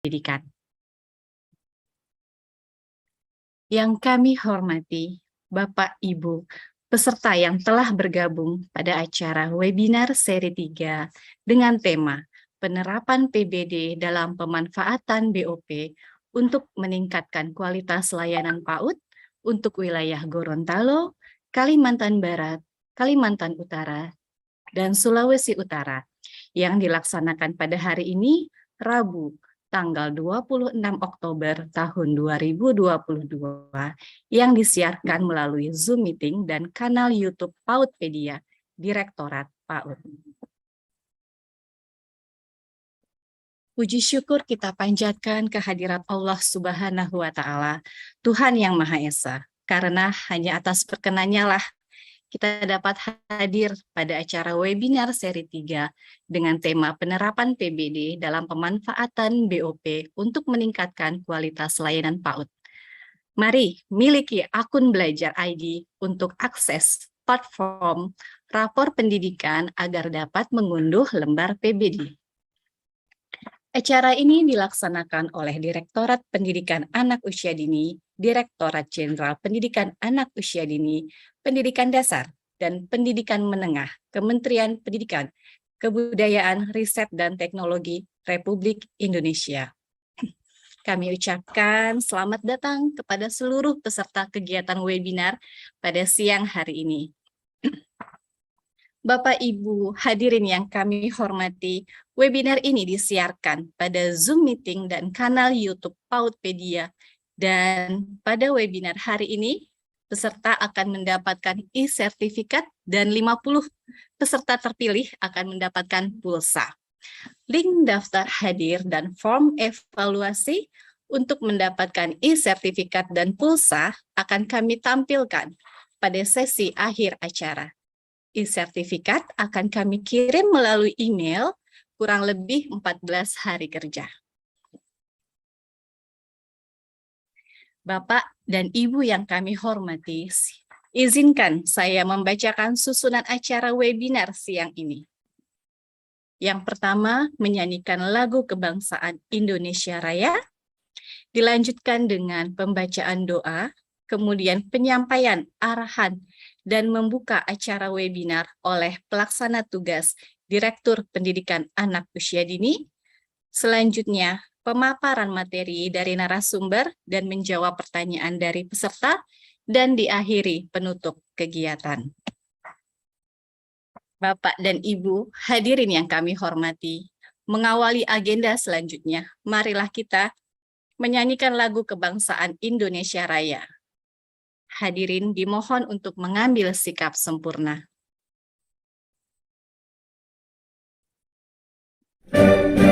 pendidikan. Yang kami hormati Bapak Ibu peserta yang telah bergabung pada acara webinar seri 3 dengan tema penerapan PBD dalam pemanfaatan BOP untuk meningkatkan kualitas layanan PAUD untuk wilayah Gorontalo, Kalimantan Barat, Kalimantan Utara, dan Sulawesi Utara yang dilaksanakan pada hari ini, Rabu, tanggal 26 Oktober tahun 2022 yang disiarkan melalui Zoom Meeting dan kanal YouTube PAUDpedia, Direktorat PAUD. Puji syukur kita panjatkan kehadirat Allah Subhanahu wa Ta'ala, Tuhan yang Maha Esa, karena hanya atas perkenannya lah kita dapat hadir pada acara webinar seri 3 dengan tema penerapan PBD dalam pemanfaatan BOP untuk meningkatkan kualitas layanan PAUD. Mari miliki akun Belajar ID untuk akses platform rapor pendidikan agar dapat mengunduh lembar PBD. Acara ini dilaksanakan oleh Direktorat Pendidikan Anak Usia Dini, Direktorat Jenderal Pendidikan Anak Usia Dini, Pendidikan Dasar, dan Pendidikan Menengah, Kementerian Pendidikan, Kebudayaan, Riset, dan Teknologi Republik Indonesia. Kami ucapkan selamat datang kepada seluruh peserta kegiatan webinar pada siang hari ini. Bapak, Ibu, hadirin yang kami hormati, webinar ini disiarkan pada Zoom Meeting dan kanal YouTube PAUDpedia. Dan pada webinar hari ini, peserta akan mendapatkan e-sertifikat dan 50 peserta terpilih akan mendapatkan pulsa. Link daftar hadir dan form evaluasi untuk mendapatkan e-sertifikat dan pulsa akan kami tampilkan pada sesi akhir acara. E-sertifikat akan kami kirim melalui email kurang lebih 14 hari kerja. Bapak dan Ibu yang kami hormati, izinkan saya membacakan susunan acara webinar siang ini. Yang pertama, menyanyikan lagu kebangsaan Indonesia Raya, dilanjutkan dengan pembacaan doa, kemudian penyampaian arahan dan membuka acara webinar oleh pelaksana tugas Direktur Pendidikan Anak Usia Dini. Selanjutnya, pemaparan materi dari narasumber dan menjawab pertanyaan dari peserta, dan diakhiri penutup kegiatan. Bapak dan Ibu, hadirin yang kami hormati, mengawali agenda selanjutnya, marilah kita menyanyikan lagu kebangsaan Indonesia Raya. Hadirin dimohon untuk mengambil sikap sempurna. Indonesia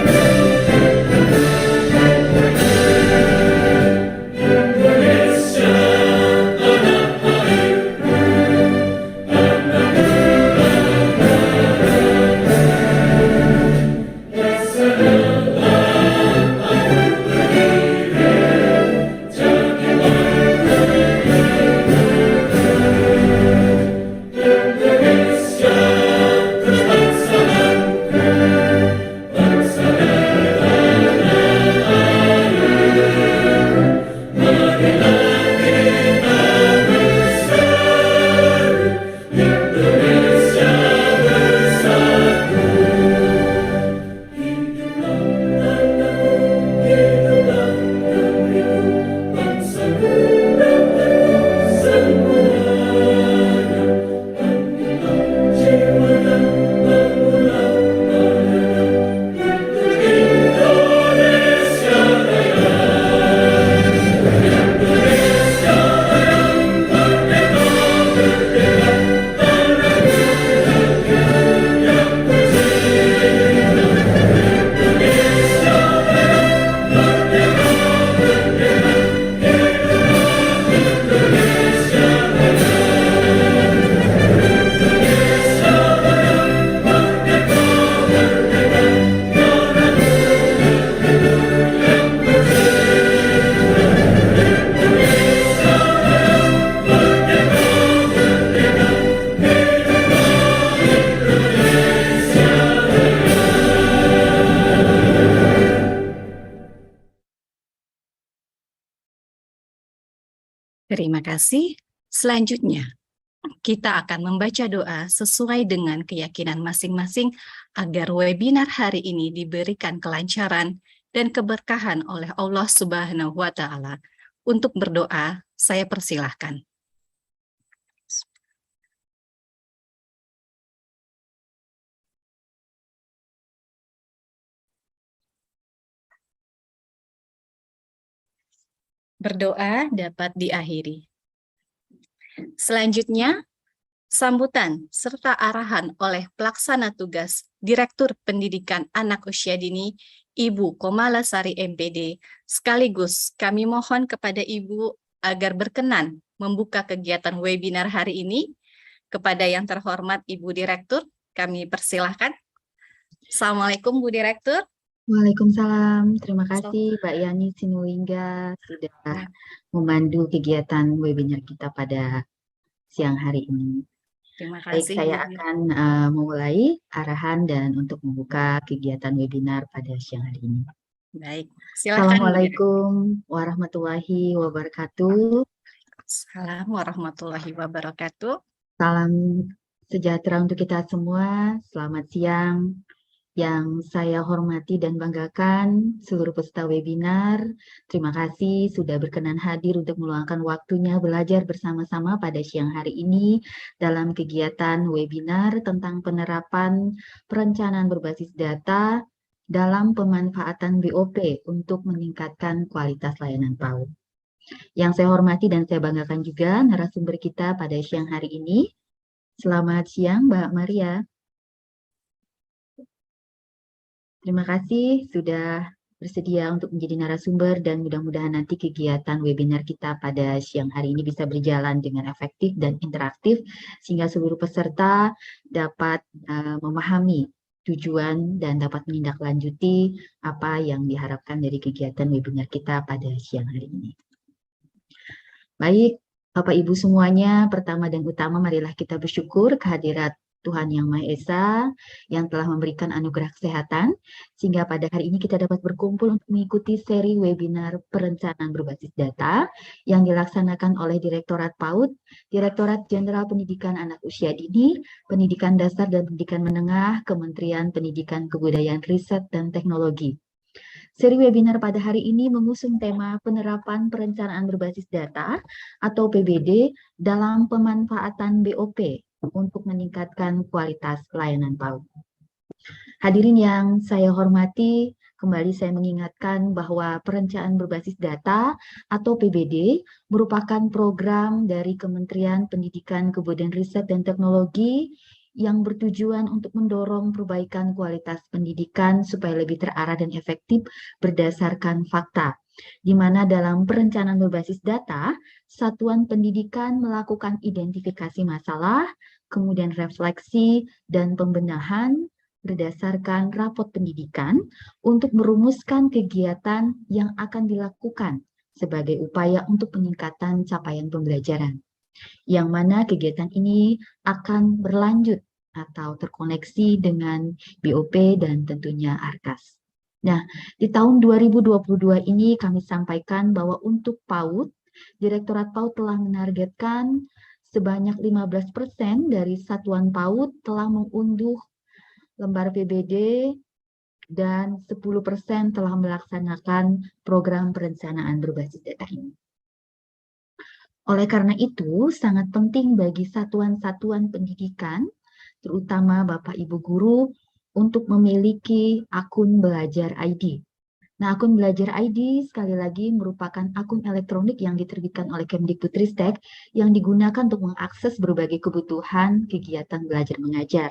Terima kasih. Selanjutnya, kita akan membaca doa sesuai dengan keyakinan masing-masing agar webinar hari ini diberikan kelancaran dan keberkahan oleh Allah Subhanahu wa Ta'ala. Untuk berdoa, saya persilahkan. Berdoa dapat diakhiri. Selanjutnya, sambutan serta arahan oleh pelaksana tugas Direktur Pendidikan Anak Usia Dini, Ibu Komalasari MPD. Sekaligus kami mohon kepada Ibu agar berkenan membuka kegiatan webinar hari ini. Kepada yang terhormat Ibu Direktur, kami persilahkan. Assalamualaikum Bu Direktur. Waalaikumsalam, terima kasih Mbak Yani Sinulinga sudah memandu kegiatan webinar kita pada siang hari ini. Terima Baik, kasih. saya akan memulai arahan dan untuk membuka kegiatan webinar pada siang hari ini. Baik, silakan. Assalamualaikum warahmatullahi wabarakatuh. Assalamualaikum warahmatullahi wabarakatuh. Salam sejahtera untuk kita semua. Selamat siang. Yang saya hormati dan banggakan seluruh peserta webinar, terima kasih sudah berkenan hadir untuk meluangkan waktunya belajar bersama-sama pada siang hari ini dalam kegiatan webinar tentang penerapan perencanaan berbasis data dalam pemanfaatan BOP untuk meningkatkan kualitas layanan PAUD. Yang saya hormati dan saya banggakan juga narasumber kita pada siang hari ini. Selamat siang Mbak Maria. Terima kasih sudah bersedia untuk menjadi narasumber dan mudah-mudahan nanti kegiatan webinar kita pada siang hari ini bisa berjalan dengan efektif dan interaktif sehingga seluruh peserta dapat memahami tujuan dan dapat menindaklanjuti apa yang diharapkan dari kegiatan webinar kita pada siang hari ini. Baik, Bapak Ibu semuanya, pertama dan utama marilah kita bersyukur kehadirat Tuhan Yang Maha Esa yang telah memberikan anugerah kesehatan, sehingga pada hari ini kita dapat berkumpul untuk mengikuti seri webinar perencanaan berbasis data yang dilaksanakan oleh Direktorat PAUD, Direktorat Jenderal Pendidikan Anak Usia Dini, Pendidikan Dasar dan Pendidikan Menengah, Kementerian Pendidikan Kebudayaan Riset dan Teknologi. Seri webinar pada hari ini mengusung tema penerapan perencanaan berbasis data atau PBD dalam pemanfaatan BOP untuk meningkatkan kualitas layanan PAUD. Hadirin yang saya hormati, kembali saya mengingatkan bahwa perencanaan berbasis data atau PBD merupakan program dari Kementerian Pendidikan Kebudayaan Riset dan Teknologi yang bertujuan untuk mendorong perbaikan kualitas pendidikan supaya lebih terarah dan efektif berdasarkan fakta. Di mana dalam perencanaan berbasis data, satuan pendidikan melakukan identifikasi masalah, kemudian refleksi dan pembenahan berdasarkan rapot pendidikan untuk merumuskan kegiatan yang akan dilakukan sebagai upaya untuk peningkatan capaian pembelajaran. Yang mana kegiatan ini akan berlanjut atau terkoneksi dengan BOP dan tentunya ARKAS. Nah, di tahun 2022 ini kami sampaikan bahwa untuk PAUD, Direktorat PAUD telah menargetkan sebanyak 15% dari satuan PAUD telah mengunduh lembar PBD dan 10% telah melaksanakan program perencanaan berbasis data ini. Oleh karena itu, sangat penting bagi satuan-satuan pendidikan, terutama Bapak Ibu Guru, untuk memiliki akun Belajar ID. Nah, akun Belajar ID sekali lagi merupakan akun elektronik yang diterbitkan oleh Kemdikbudristek yang digunakan untuk mengakses berbagai kebutuhan kegiatan belajar mengajar.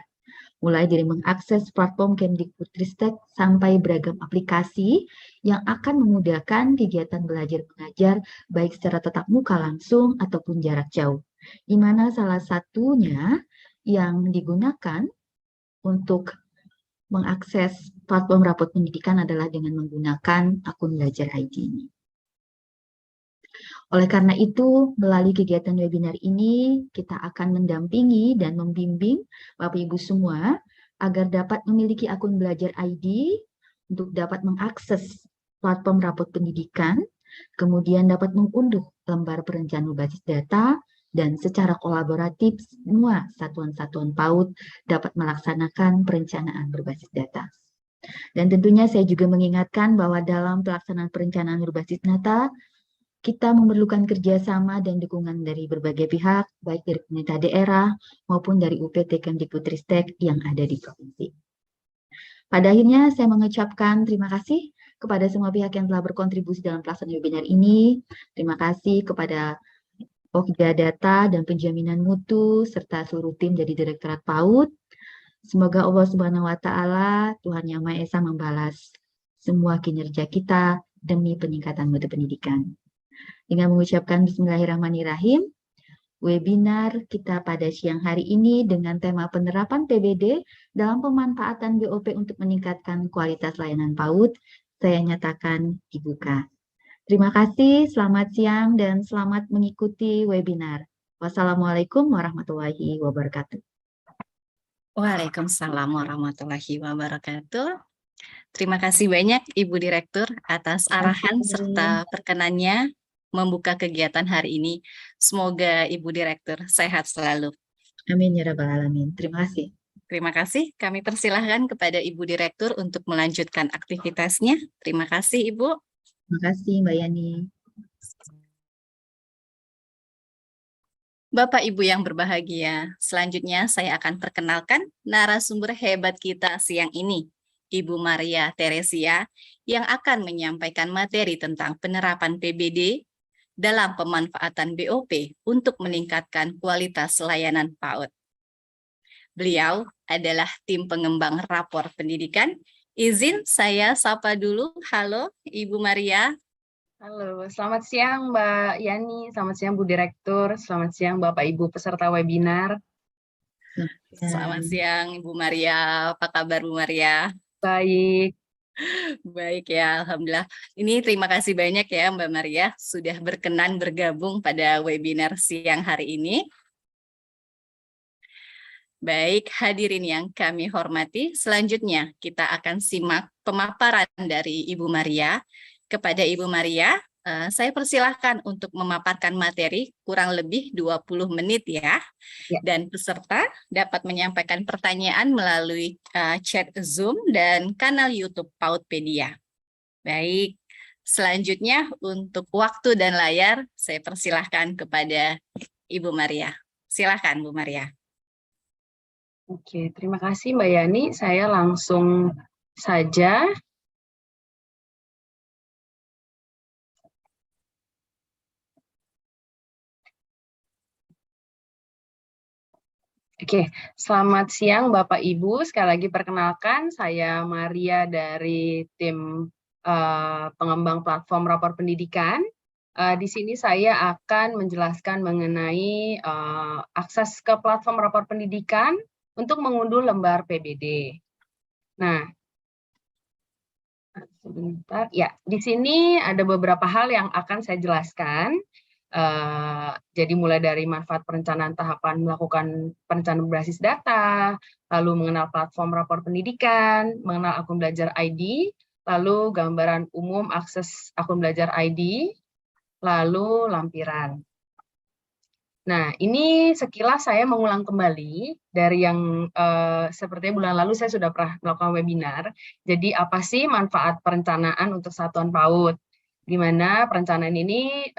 Mulai dari mengakses platform Kemdikbudristek sampai beragam aplikasi yang akan memudahkan kegiatan belajar mengajar baik secara tatap muka langsung ataupun jarak jauh. Di mana salah satunya yang digunakan untuk mengakses platform rapot pendidikan adalah dengan menggunakan akun Belajar ID ini. Oleh karena itu, melalui kegiatan webinar ini, kita akan mendampingi dan membimbing Bapak Ibu semua agar dapat memiliki akun Belajar ID untuk dapat mengakses platform rapot pendidikan Kemudian dapat mengunduh lembar perencanaan berbasis data, dan secara kolaboratif semua satuan-satuan PAUD dapat melaksanakan perencanaan berbasis data. Dan tentunya saya juga mengingatkan bahwa dalam pelaksanaan perencanaan berbasis data, kita memerlukan kerjasama dan dukungan dari berbagai pihak, baik dari pemerintah daerah maupun dari UPT Kemdikbudristek yang ada di provinsi. Pada akhirnya, saya mengucapkan terima kasih kepada semua pihak yang telah berkontribusi dalam pelaksanaan webinar ini. Terima kasih kepada Pokja Data dan Penjaminan Mutu, serta seluruh tim dari Direktorat PAUD. Semoga Allah Subhanahu wa Ta'ala, Tuhan Yang Maha Esa, membalas semua kinerja kita demi peningkatan mutu pendidikan. Dengan mengucapkan Bismillahirrahmanirrahim, webinar kita pada siang hari ini dengan tema penerapan PBD dalam pemanfaatan BOP untuk meningkatkan kualitas layanan PAUD, saya nyatakan dibuka. Terima kasih, selamat siang dan selamat mengikuti webinar. Wassalamualaikum warahmatullahi wabarakatuh. Waalaikumsalam warahmatullahi wabarakatuh. Terima kasih banyak Ibu Direktur atas arahan serta perkenannya membuka kegiatan hari ini. Semoga Ibu Direktur sehat selalu. Amin ya rabbal alamin. Terima kasih. Terima kasih. Kami persilahkan kepada Ibu Direktur untuk melanjutkan aktivitasnya. Terima kasih Ibu. Terima kasih Mbak Yani. Bapak Ibu yang berbahagia, selanjutnya saya akan perkenalkan narasumber hebat kita siang ini, Ibu Maria Teresia, yang akan menyampaikan materi tentang penerapan PBD dalam pemanfaatan BOP untuk meningkatkan kualitas layanan PAUD. Beliau adalah tim pengembang rapor pendidikan. Izin saya sapa dulu. Halo Ibu Maria. Halo, selamat siang Mbak Yani, selamat siang Bu Direktur, selamat siang Bapak Ibu peserta webinar. Selamat siang Ibu Maria, apa kabar Bu Maria? Baik. Baik ya, Alhamdulillah. Ini terima kasih banyak ya Mbak Maria sudah berkenan bergabung pada webinar siang hari ini. Baik, hadirin yang kami hormati, selanjutnya kita akan simak pemaparan dari Ibu Maria. Kepada Ibu Maria, saya persilahkan untuk memaparkan materi kurang lebih 20 menit ya. Dan peserta dapat menyampaikan pertanyaan melalui chat Zoom dan kanal YouTube Paudpedia. Baik, selanjutnya untuk waktu dan layar, saya persilahkan kepada Ibu Maria. Silahkan Bu Maria. Oke, terima kasih Mbak Yani. Saya langsung saja. Oke, selamat siang Bapak Ibu. Sekali lagi perkenalkan, saya Maria dari tim pengembang platform rapor pendidikan. Di sini saya akan menjelaskan mengenai akses ke platform rapor pendidikan untuk mengunduh lembar PBD. Nah, sebentar. Ya, di sini ada beberapa hal yang akan saya jelaskan. Jadi mulai dari manfaat perencanaan tahapan melakukan perencanaan berbasis data, lalu mengenal platform rapor pendidikan, mengenal akun belajar ID, lalu gambaran umum akses akun belajar ID, lalu lampiran. Nah, ini sekilas saya mengulang kembali dari yang sepertinya bulan lalu saya sudah pernah melakukan webinar. Jadi apa sih manfaat perencanaan untuk satuan PAUD? Di mana perencanaan ini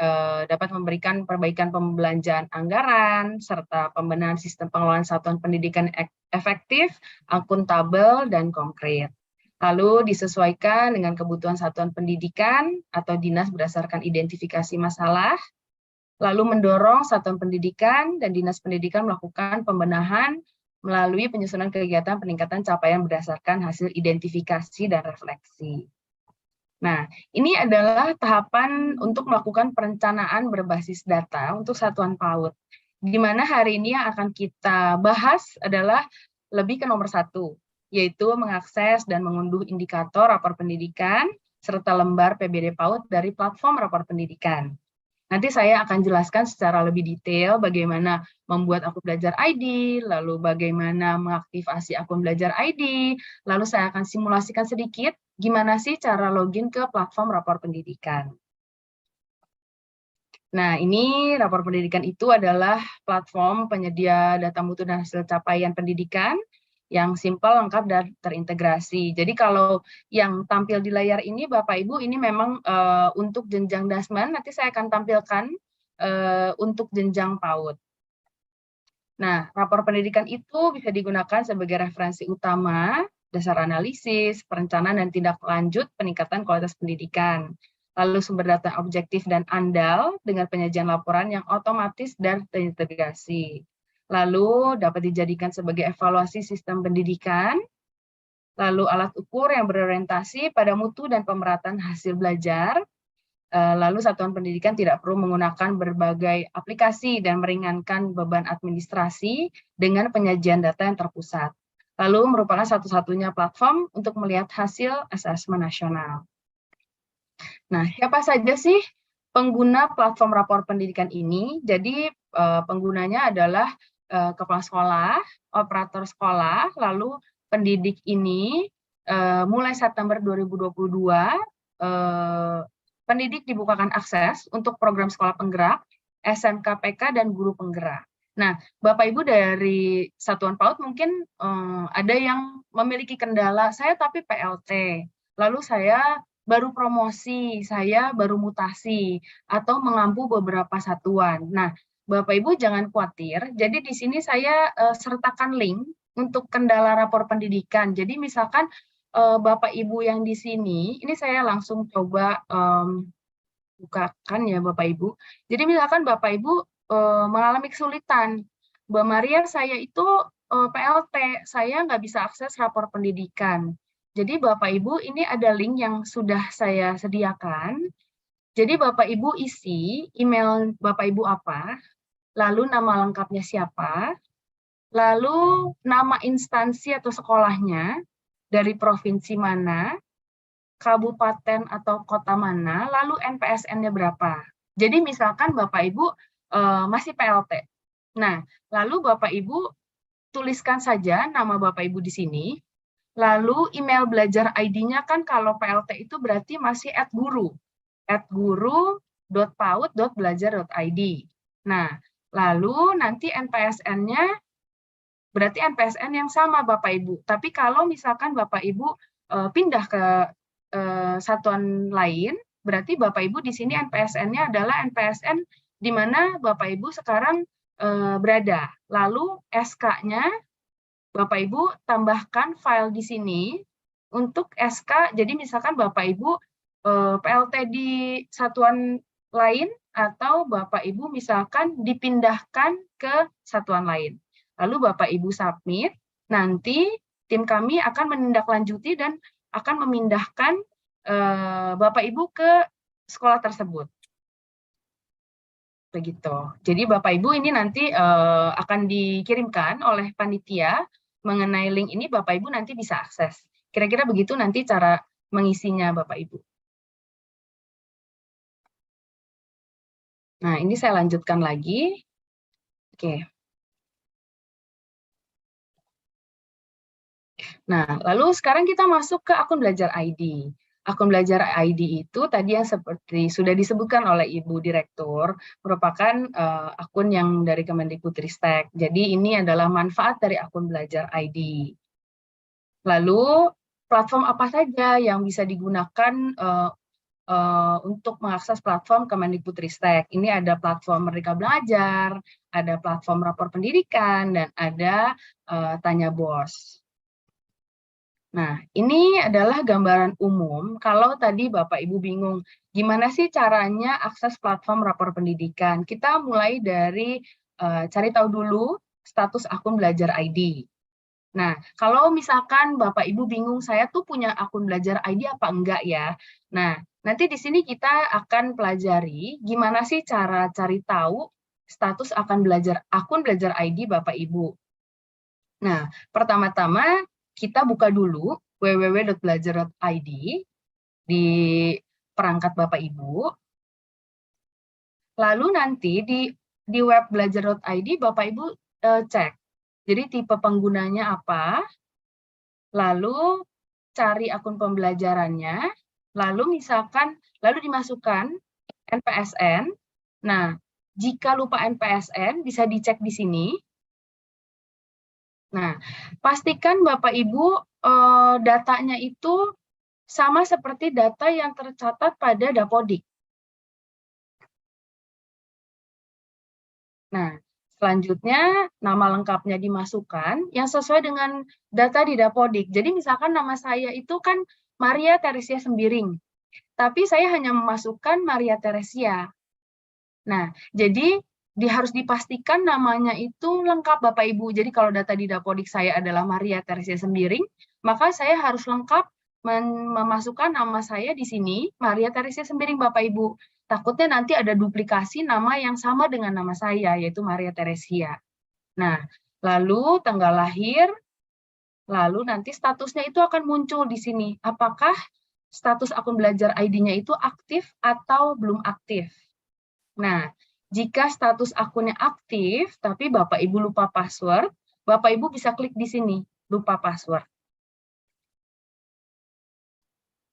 dapat memberikan perbaikan pembelanjaan anggaran, serta pembenahan sistem pengelolaan satuan pendidikan efektif, akuntabel, dan konkret. Lalu disesuaikan dengan kebutuhan satuan pendidikan atau dinas berdasarkan identifikasi masalah, lalu mendorong satuan pendidikan dan dinas pendidikan melakukan pembenahan melalui penyusunan kegiatan peningkatan capaian berdasarkan hasil identifikasi dan refleksi. Nah, ini adalah tahapan untuk melakukan perencanaan berbasis data untuk satuan PAUD. Di mana hari ini yang akan kita bahas adalah lebih ke nomor 1, yaitu mengakses dan mengunduh indikator rapor pendidikan serta lembar PBD PAUD dari platform rapor pendidikan. Nanti saya akan jelaskan secara lebih detail bagaimana membuat akun belajar ID, lalu bagaimana mengaktifasi akun belajar ID, lalu saya akan simulasikan sedikit gimana sih cara login ke platform rapor pendidikan. Nah, ini rapor pendidikan itu adalah platform penyedia data mutu dan hasil capaian pendidikan yang simpel, lengkap, dan terintegrasi. Jadi kalau yang tampil di layar ini, Bapak Ibu, ini memang untuk jenjang dasman, nanti saya akan tampilkan untuk jenjang PAUD. Nah, rapor pendidikan itu bisa digunakan sebagai referensi utama, dasar analisis, perencanaan, dan tindak lanjut peningkatan kualitas pendidikan. Lalu sumber data objektif dan andal dengan penyajian laporan yang otomatis dan terintegrasi. Lalu dapat dijadikan sebagai evaluasi sistem pendidikan. Lalu alat ukur yang berorientasi pada mutu dan pemerataan hasil belajar. Lalu satuan pendidikan tidak perlu menggunakan berbagai aplikasi dan meringankan beban administrasi dengan penyajian data yang terpusat. Lalu merupakan satu-satunya platform untuk melihat hasil asesmen nasional. Nah, siapa saja sih pengguna platform rapor pendidikan ini? Jadi penggunanya adalah kepala sekolah, operator sekolah, lalu pendidik ini mulai September 2022 pendidik dibukakan akses untuk program sekolah penggerak, SMK-PK, dan guru penggerak. Nah, Bapak Ibu dari Satuan PAUD mungkin ada yang memiliki kendala, saya tapi PLT, lalu saya baru promosi, saya baru mutasi, atau mengampu beberapa satuan. Nah, Bapak Ibu jangan khawatir, jadi di sini saya sertakan link untuk kendala rapor pendidikan. Jadi misalkan Bapak Ibu yang di sini, ini saya langsung coba bukakan ya Bapak Ibu. Jadi misalkan Bapak Ibu mengalami kesulitan, Mbak Maria saya itu PLT, saya nggak bisa akses rapor pendidikan. Jadi Bapak Ibu ini ada link yang sudah saya sediakan. Jadi Bapak Ibu isi email Bapak Ibu apa, lalu nama lengkapnya siapa, lalu nama instansi atau sekolahnya, dari provinsi mana, kabupaten atau kota mana, lalu NPSN-nya berapa. Jadi misalkan Bapak Ibu masih PLT. Nah, lalu Bapak Ibu tuliskan saja nama Bapak Ibu di sini, lalu email belajar ID-nya kan kalau PLT itu berarti masih @guru.paud.belajar.id. Nah, lalu nanti NPSN-nya berarti NPSN yang sama Bapak Ibu. Tapi kalau misalkan Bapak Ibu pindah ke satuan lain, berarti Bapak Ibu di sini NPSN-nya adalah NPSN di mana Bapak Ibu sekarang berada. Lalu SK-nya Bapak Ibu tambahkan file di sini untuk SK. Jadi misalkan Bapak Ibu PLT di satuan lain atau Bapak Ibu misalkan dipindahkan ke satuan lain. Lalu Bapak Ibu submit, nanti tim kami akan menindaklanjuti dan akan memindahkan Bapak Ibu ke sekolah tersebut. Begitu. Jadi Bapak Ibu ini nanti akan dikirimkan oleh panitia mengenai link ini, Bapak Ibu nanti bisa akses. Kira-kira begitu nanti cara mengisinya Bapak Ibu. Nah, ini saya lanjutkan lagi. Oke. Nah, lalu sekarang kita masuk ke akun belajar ID. Akun belajar ID itu tadi yang seperti sudah disebutkan oleh Ibu Direktur, merupakan akun yang dari Kemendikbudristek. Jadi ini adalah manfaat dari akun belajar ID. Lalu platform apa saja yang bisa digunakan untuk mengakses platform Kemendikbudristek? Ini ada platform Merdeka Belajar, ada platform rapor pendidikan, dan ada Tanya Bos. Nah, ini adalah gambaran umum. Kalau tadi Bapak Ibu bingung, gimana sih caranya akses platform rapor pendidikan? Kita mulai dari cari tahu dulu status akun belajar ID. Nah, kalau misalkan Bapak Ibu bingung, saya tuh punya akun belajar ID apa enggak ya? Nah, nanti di sini kita akan pelajari gimana sih cara cari tahu status akun belajar ID Bapak Ibu. Nah, pertama-tama kita buka dulu www.belajar.id di perangkat Bapak Ibu. Lalu nanti di web belajar.id Bapak Ibu cek. Jadi tipe penggunanya apa, lalu cari akun pembelajarannya, lalu dimasukkan NPSN, Nah, jika lupa NPSN bisa dicek di sini. Nah, pastikan Bapak Ibu datanya itu sama seperti data yang tercatat pada Dapodik. Nah, selanjutnya nama lengkapnya dimasukkan yang sesuai dengan data di Dapodik. Jadi misalkan nama saya itu kan Maria Teresia Sembiring, tapi saya hanya memasukkan Maria Teresia. Nah, jadi harus dipastikan namanya itu lengkap Bapak Ibu. Jadi kalau data di Dapodik saya adalah Maria Teresia Sembiring, maka saya harus lengkap memasukkan nama saya di sini Maria Teresia Sembiring Bapak Ibu. Takutnya nanti ada duplikasi nama yang sama dengan nama saya, yaitu Maria Teresia. Nah, lalu tanggal lahir, lalu nanti statusnya itu akan muncul di sini. Apakah status akun belajar ID-nya itu aktif atau belum aktif? Nah, jika status akunnya aktif, tapi Bapak Ibu lupa password, Bapak Ibu bisa klik di sini, lupa password.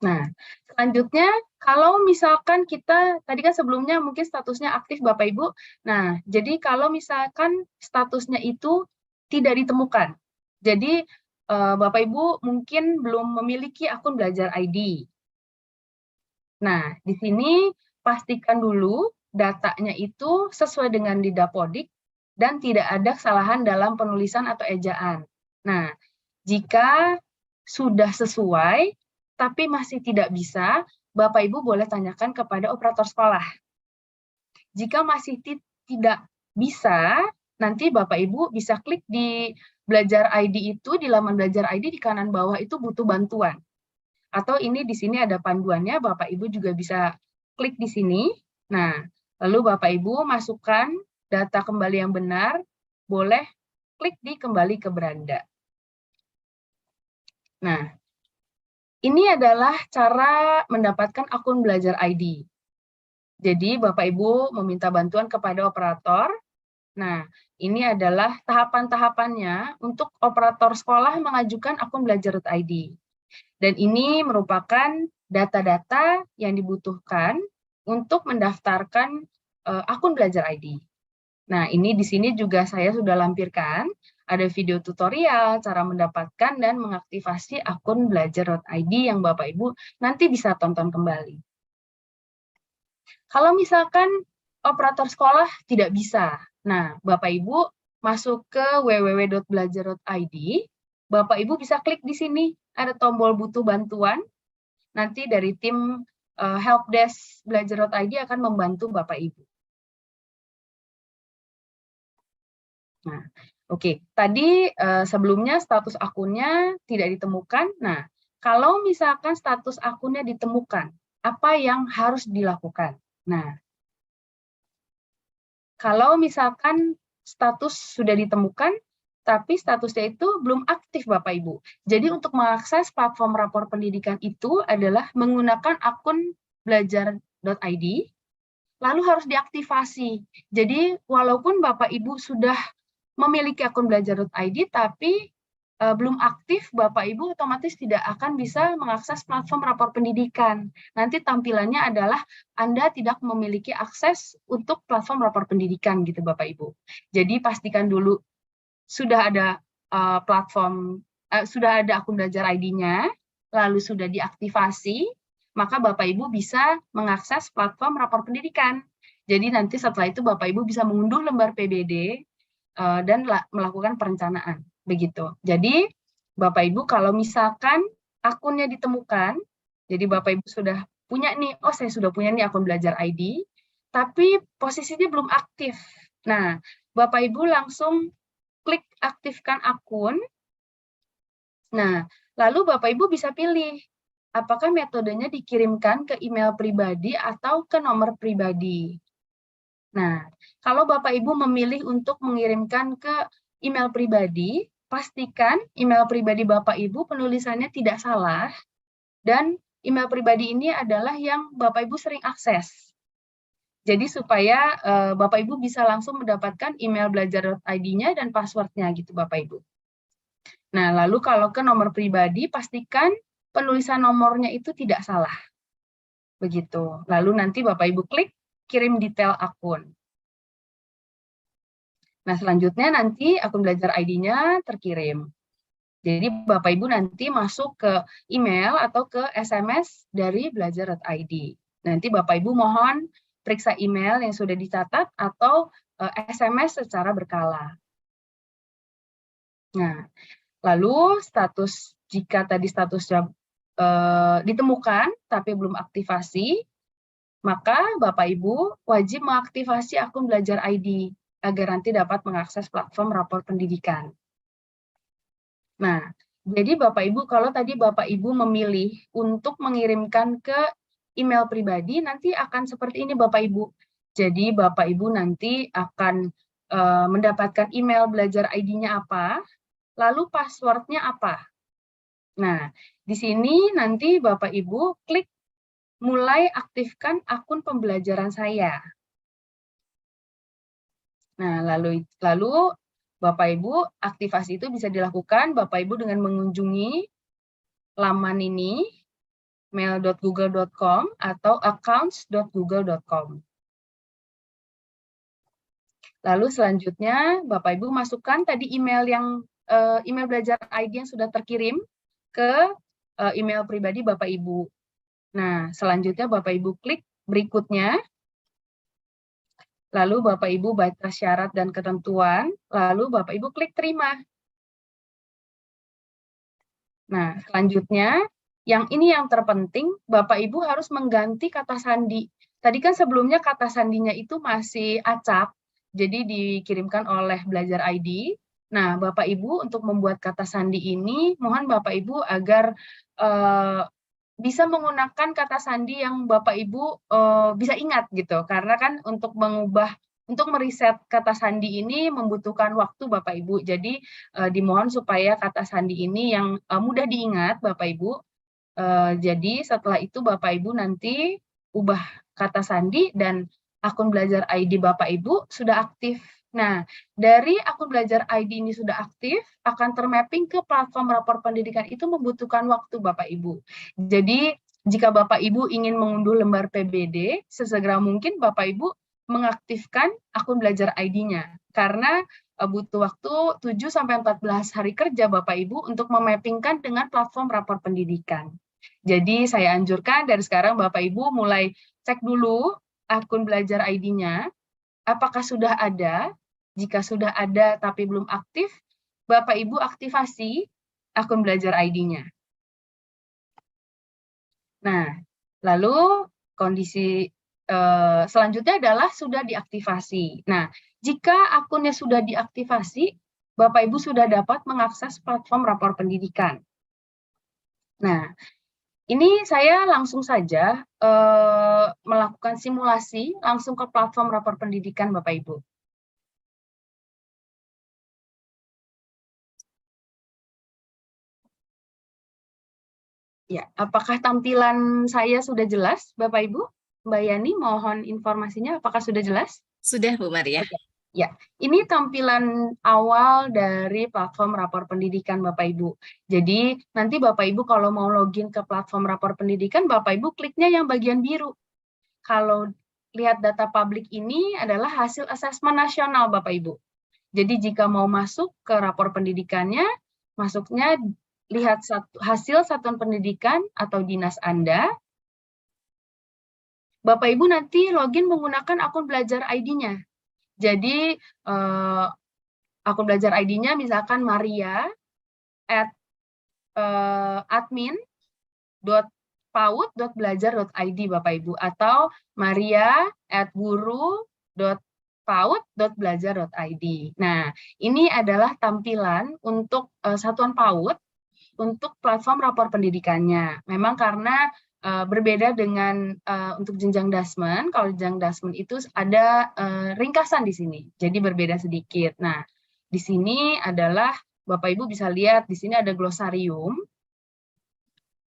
Nah, selanjutnya, kalau misalkan kita, tadi kan sebelumnya mungkin statusnya aktif Bapak Ibu, nah, jadi kalau misalkan statusnya itu tidak ditemukan, jadi Bapak Ibu mungkin belum memiliki akun belajar ID. Nah, di sini pastikan dulu datanya itu sesuai dengan di Dapodik dan tidak ada kesalahan dalam penulisan atau ejaan. Nah, jika sudah sesuai tapi masih tidak bisa, Bapak Ibu boleh tanyakan kepada operator sekolah. Jika masih tidak bisa, nanti Bapak Ibu bisa klik di belajar ID itu, di laman belajar ID di kanan bawah itu butuh bantuan. Atau ini di sini ada panduannya, Bapak Ibu juga bisa klik di sini. Nah, lalu Bapak Ibu masukkan data kembali yang benar, boleh klik di kembali ke beranda. Nah, ini adalah cara mendapatkan akun belajar ID. Jadi Bapak Ibu meminta bantuan kepada operator. Nah, ini adalah tahapan-tahapannya untuk operator sekolah mengajukan akun belajar ID. Dan ini merupakan data-data yang dibutuhkan untuk mendaftarkan akun belajar ID. Nah, ini di sini juga saya sudah lampirkan, ada video tutorial cara mendapatkan dan mengaktifasi akun belajar.id yang Bapak Ibu nanti bisa tonton kembali. Kalau misalkan operator sekolah tidak bisa, nah Bapak Ibu masuk ke www.belajar.id, Bapak Ibu bisa klik di sini, ada tombol butuh bantuan, nanti dari tim helpdesk belajar.id akan membantu Bapak Ibu. Nah, oke. Tadi sebelumnya status akunnya tidak ditemukan. Nah, kalau misalkan status akunnya ditemukan, apa yang harus dilakukan? Nah, kalau misalkan status sudah ditemukan, tapi statusnya itu belum aktif Bapak Ibu. Jadi untuk mengakses platform rapor pendidikan itu adalah menggunakan akun belajar.id, lalu harus diaktifasi. Jadi walaupun Bapak Ibu sudah memiliki akun belajar.id, tapi belum aktif, Bapak Ibu otomatis tidak akan bisa mengakses platform rapor pendidikan. Nanti tampilannya adalah Anda tidak memiliki akses untuk platform rapor pendidikan gitu Bapak Ibu. Jadi pastikan dulu sudah ada sudah ada akun belajar ID-nya, lalu sudah diaktifasi, maka Bapak Ibu bisa mengakses platform rapor pendidikan. Jadi nanti setelah itu Bapak Ibu bisa mengunduh lembar PBD dan melakukan perencanaan. Begitu. Jadi Bapak Ibu kalau misalkan akunnya ditemukan, jadi Bapak Ibu sudah punya nih, oh saya sudah punya nih akun belajar ID, tapi posisinya belum aktif. Nah, Bapak Ibu langsung klik aktifkan akun. Nah, lalu Bapak Ibu bisa pilih apakah metodenya dikirimkan ke email pribadi atau ke nomor pribadi. Nah, kalau Bapak Ibu memilih untuk mengirimkan ke email pribadi, pastikan email pribadi Bapak Ibu penulisannya tidak salah, dan email pribadi ini adalah yang Bapak Ibu sering akses. Jadi supaya Bapak Ibu bisa langsung mendapatkan email belajar.id-nya dan password-nya gitu Bapak Ibu. Nah, lalu kalau ke nomor pribadi, pastikan penulisan nomornya itu tidak salah. Begitu. Lalu nanti Bapak Ibu klik kirim detail akun. Nah, selanjutnya nanti akun belajar ID-nya terkirim. Jadi Bapak Ibu nanti masuk ke email atau ke SMS dari belajar.id. Nanti Bapak Ibu mohon periksa email yang sudah dicatat atau SMS secara berkala. Nah, lalu jika tadi statusnya ditemukan tapi belum aktivasi, maka Bapak Ibu wajib mengaktifasi akun belajar ID agar nanti dapat mengakses platform rapor pendidikan. Nah, jadi Bapak Ibu, kalau tadi Bapak Ibu memilih untuk mengirimkan ke email pribadi, nanti akan seperti ini Bapak Ibu. Jadi Bapak Ibu nanti akan mendapatkan email belajar ID-nya apa, lalu password-nya apa. Nah, di sini nanti Bapak Ibu klik mulai aktifkan akun pembelajaran saya. Nah, lalu Bapak Ibu aktivasi itu bisa dilakukan Bapak Ibu dengan mengunjungi laman ini mail.google.com atau accounts.google.com. Lalu selanjutnya Bapak Ibu masukkan tadi email belajar ID yang sudah terkirim ke email pribadi Bapak Ibu. Nah, selanjutnya Bapak Ibu klik berikutnya. Lalu Bapak Ibu baca syarat dan ketentuan, lalu Bapak Ibu klik terima. Nah, selanjutnya, yang terpenting, Bapak Ibu harus mengganti kata sandi. Tadi kan sebelumnya kata sandinya itu masih acak, jadi dikirimkan oleh Belajar ID. Nah, Bapak Ibu untuk membuat kata sandi ini, mohon Bapak Ibu agar bisa menggunakan kata sandi yang Bapak Ibu bisa ingat gitu, karena kan untuk meriset kata sandi ini membutuhkan waktu Bapak Ibu, jadi dimohon supaya kata sandi ini yang mudah diingat Bapak Ibu. Jadi setelah itu Bapak Ibu nanti ubah kata sandi dan akun belajar ID Bapak Ibu sudah aktif. Nah, dari akun belajar ID ini sudah aktif, akan termapping ke platform rapor pendidikan itu membutuhkan waktu Bapak Ibu. Jadi, jika Bapak Ibu ingin mengunduh lembar PBD, sesegera mungkin Bapak Ibu mengaktifkan akun belajar ID-nya. Karena butuh waktu 7-14 hari kerja Bapak Ibu untuk memappingkan dengan platform rapor pendidikan. Jadi, saya anjurkan dari sekarang Bapak Ibu mulai cek dulu akun belajar ID-nya, apakah sudah ada. Jika sudah ada tapi belum aktif, Bapak Ibu aktivasi akun belajar ID-nya. Nah, lalu kondisi selanjutnya adalah sudah diaktifasi. Nah, jika akunnya sudah diaktifasi, Bapak Ibu sudah dapat mengakses platform rapor pendidikan. Nah, ini saya langsung saja melakukan simulasi langsung ke platform rapor pendidikan Bapak Ibu. Ya, apakah tampilan saya sudah jelas, Bapak Ibu? Mbak Yani, mohon informasinya apakah sudah jelas? Sudah, Bu Maria. Oke. Ya, ini tampilan awal dari platform rapor pendidikan Bapak Ibu. Jadi, nanti Bapak Ibu kalau mau login ke platform rapor pendidikan, Bapak Ibu kliknya yang bagian biru. Kalau lihat data publik ini adalah hasil asesmen nasional Bapak Ibu. Jadi, jika mau masuk ke rapor pendidikannya, masuknya lihat hasil satuan pendidikan atau dinas Anda. Bapak Ibu nanti login menggunakan akun belajar ID-nya. Jadi akun belajar ID-nya misalkan maria@admin.paud.belajar.id Bapak Ibu, atau maria@guru.paud.belajar.id. Nah, ini adalah tampilan untuk satuan PAUD untuk platform rapor pendidikannya. Memang karena berbeda dengan untuk jenjang dasmen. Kalau jenjang dasmen itu ada ringkasan di sini, jadi berbeda sedikit. Nah, di sini adalah Bapak Ibu bisa lihat di sini ada glosarium.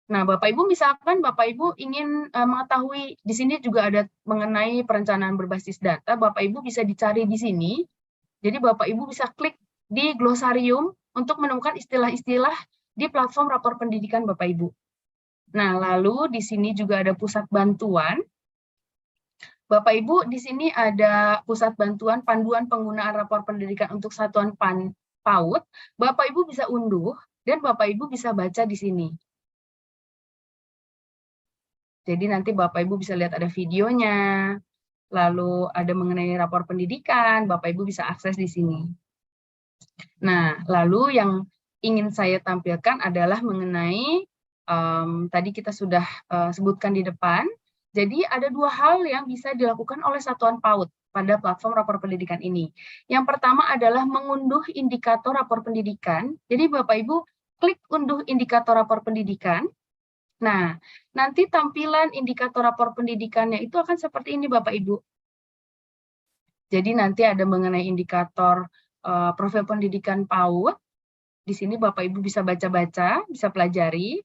Nah, Bapak Ibu misalkan Bapak Ibu ingin mengetahui di sini juga ada mengenai perencanaan berbasis data, Bapak Ibu bisa dicari di sini. Jadi Bapak Ibu bisa klik di glosarium untuk menemukan istilah-istilah di platform rapor pendidikan Bapak Ibu. Nah, lalu di sini juga ada pusat bantuan. Bapak Ibu, di sini ada pusat bantuan panduan penggunaan rapor pendidikan untuk satuan PAUD. Bapak Ibu bisa unduh dan Bapak Ibu bisa baca di sini. Jadi nanti Bapak Ibu bisa lihat ada videonya, lalu ada mengenai rapor pendidikan, Bapak Ibu bisa akses di sini. Nah, lalu yang ingin saya tampilkan adalah mengenai, tadi kita sudah sebutkan di depan, jadi ada dua hal yang bisa dilakukan oleh satuan PAUD pada platform rapor pendidikan ini. Yang pertama adalah mengunduh indikator rapor pendidikan. Jadi Bapak Ibu klik unduh indikator rapor pendidikan. Nah, nanti tampilan indikator rapor pendidikannya itu akan seperti ini Bapak Ibu. Jadi nanti ada mengenai indikator profil pendidikan PAUD. Di sini Bapak Ibu bisa baca-baca, bisa pelajari.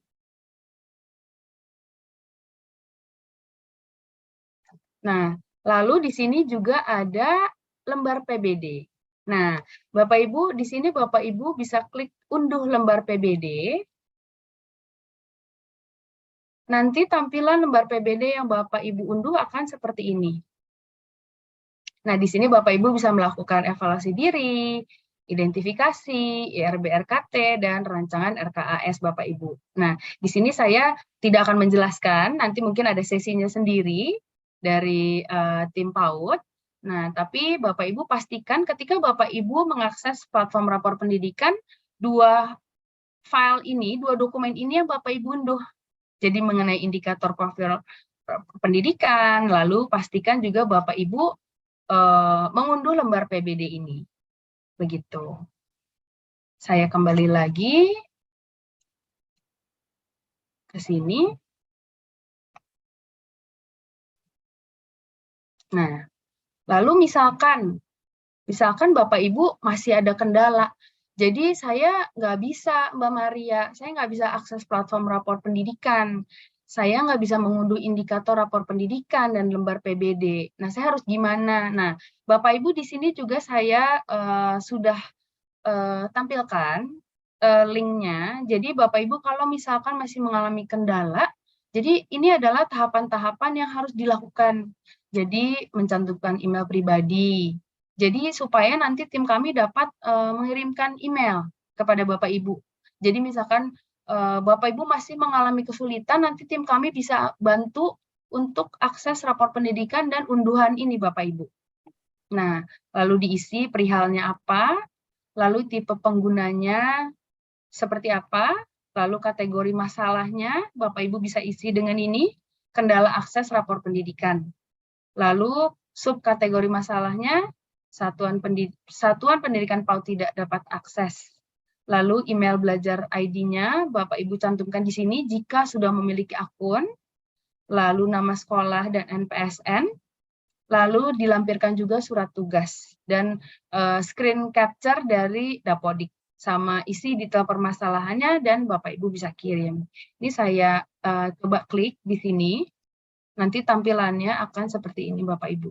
Nah, lalu di sini juga ada lembar PBD. Nah, Bapak Ibu, di sini Bapak Ibu bisa klik unduh lembar PBD. Nanti tampilan lembar PBD yang Bapak Ibu unduh akan seperti ini. Nah, di sini Bapak Ibu bisa melakukan evaluasi diri, identifikasi, IRB-RKT, dan rancangan RKAS Bapak Ibu. Nah, di sini saya tidak akan menjelaskan, nanti mungkin ada sesinya sendiri dari tim PAUD. Nah, tapi Bapak Ibu pastikan ketika Bapak Ibu mengakses platform rapor pendidikan, dua file ini, dua dokumen ini yang Bapak Ibu unduh. Jadi mengenai indikator profil pendidikan, lalu pastikan juga Bapak Ibu mengunduh lembar PBD ini. Begitu. Saya kembali lagi ke sini. Nah, lalu misalkan Bapak Ibu masih ada kendala. Jadi saya nggak bisa, Mbak Maria, saya nggak bisa akses platform rapor pendidikan. Saya nggak bisa mengunduh indikator rapor pendidikan dan lembar PBD. Nah, saya harus gimana? Nah, Bapak Ibu di sini juga saya sudah tampilkan linknya. Jadi Bapak Ibu kalau misalkan masih mengalami kendala, jadi ini adalah tahapan-tahapan yang harus dilakukan. Jadi mencantumkan email pribadi. Jadi supaya nanti tim kami dapat mengirimkan email kepada Bapak Ibu. Jadi misalkan Bapak Ibu masih mengalami kesulitan, nanti tim kami bisa bantu untuk akses rapor pendidikan dan unduhan ini Bapak Ibu. Nah, lalu diisi perihalnya apa, lalu tipe penggunanya seperti apa, lalu kategori masalahnya, Bapak Ibu bisa isi dengan ini, kendala akses rapor pendidikan. Lalu subkategori masalahnya, satuan pendidikan PAUD tidak dapat akses. Lalu email belajar ID-nya, Bapak Ibu cantumkan di sini jika sudah memiliki akun, lalu nama sekolah dan NPSN, lalu dilampirkan juga surat tugas dan screen capture dari Dapodik sama isi detail permasalahannya dan Bapak Ibu bisa kirim. Ini saya coba klik di sini, nanti tampilannya akan seperti ini Bapak Ibu.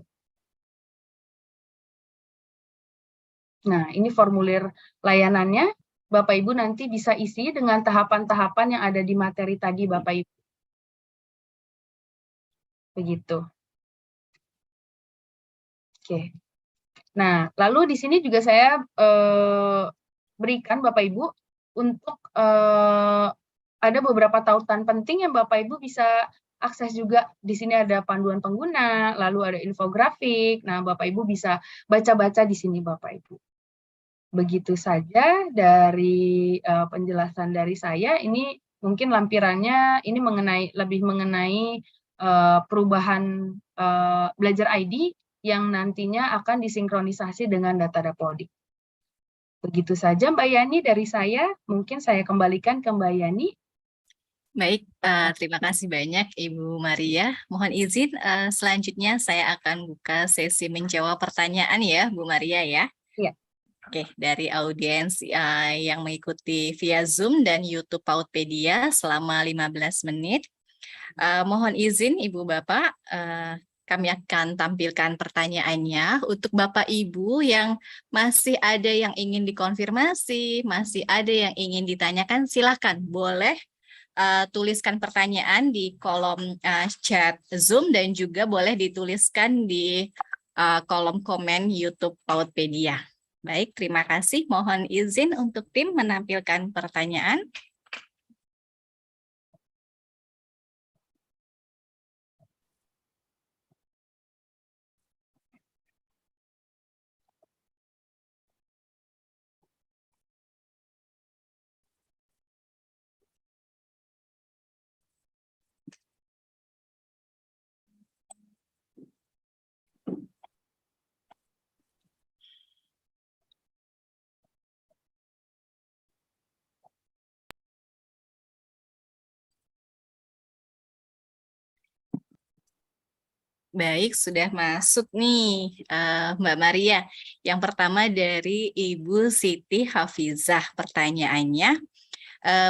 Nah, ini formulir layanannya, Bapak Ibu nanti bisa isi dengan tahapan-tahapan yang ada di materi tadi Bapak Ibu. Begitu. Oke. Nah, lalu di sini juga saya berikan Bapak Ibu untuk ada beberapa tautan penting yang Bapak Ibu bisa akses juga. Di sini ada panduan pengguna, lalu ada infografik. Nah, Bapak Ibu bisa baca-baca di sini Bapak Ibu. Begitu saja dari penjelasan dari saya. Ini mungkin lampirannya ini lebih mengenai perubahan belajar ID yang nantinya akan disinkronisasi dengan data Dapodik. Begitu saja Mbak Yani dari saya, mungkin saya kembalikan ke Mbak Yani. Baik, terima kasih banyak Ibu Maria. Mohon izin selanjutnya saya akan buka sesi menjawab pertanyaan ya Bu Maria ya. Iya. Oke, dari audiens yang mengikuti via Zoom dan YouTube Paudpedia selama 15 menit. Mohon izin Ibu Bapak, kami akan tampilkan pertanyaannya untuk Bapak Ibu yang masih ada yang ingin dikonfirmasi, masih ada yang ingin ditanyakan, silakan boleh tuliskan pertanyaan di kolom chat Zoom dan juga boleh dituliskan di kolom komen YouTube Pautpedia. Baik, terima kasih. Mohon izin untuk tim menampilkan pertanyaan. Baik, sudah masuk nih Mbak Maria. Yang pertama dari Ibu Siti Hafizah. Pertanyaannya,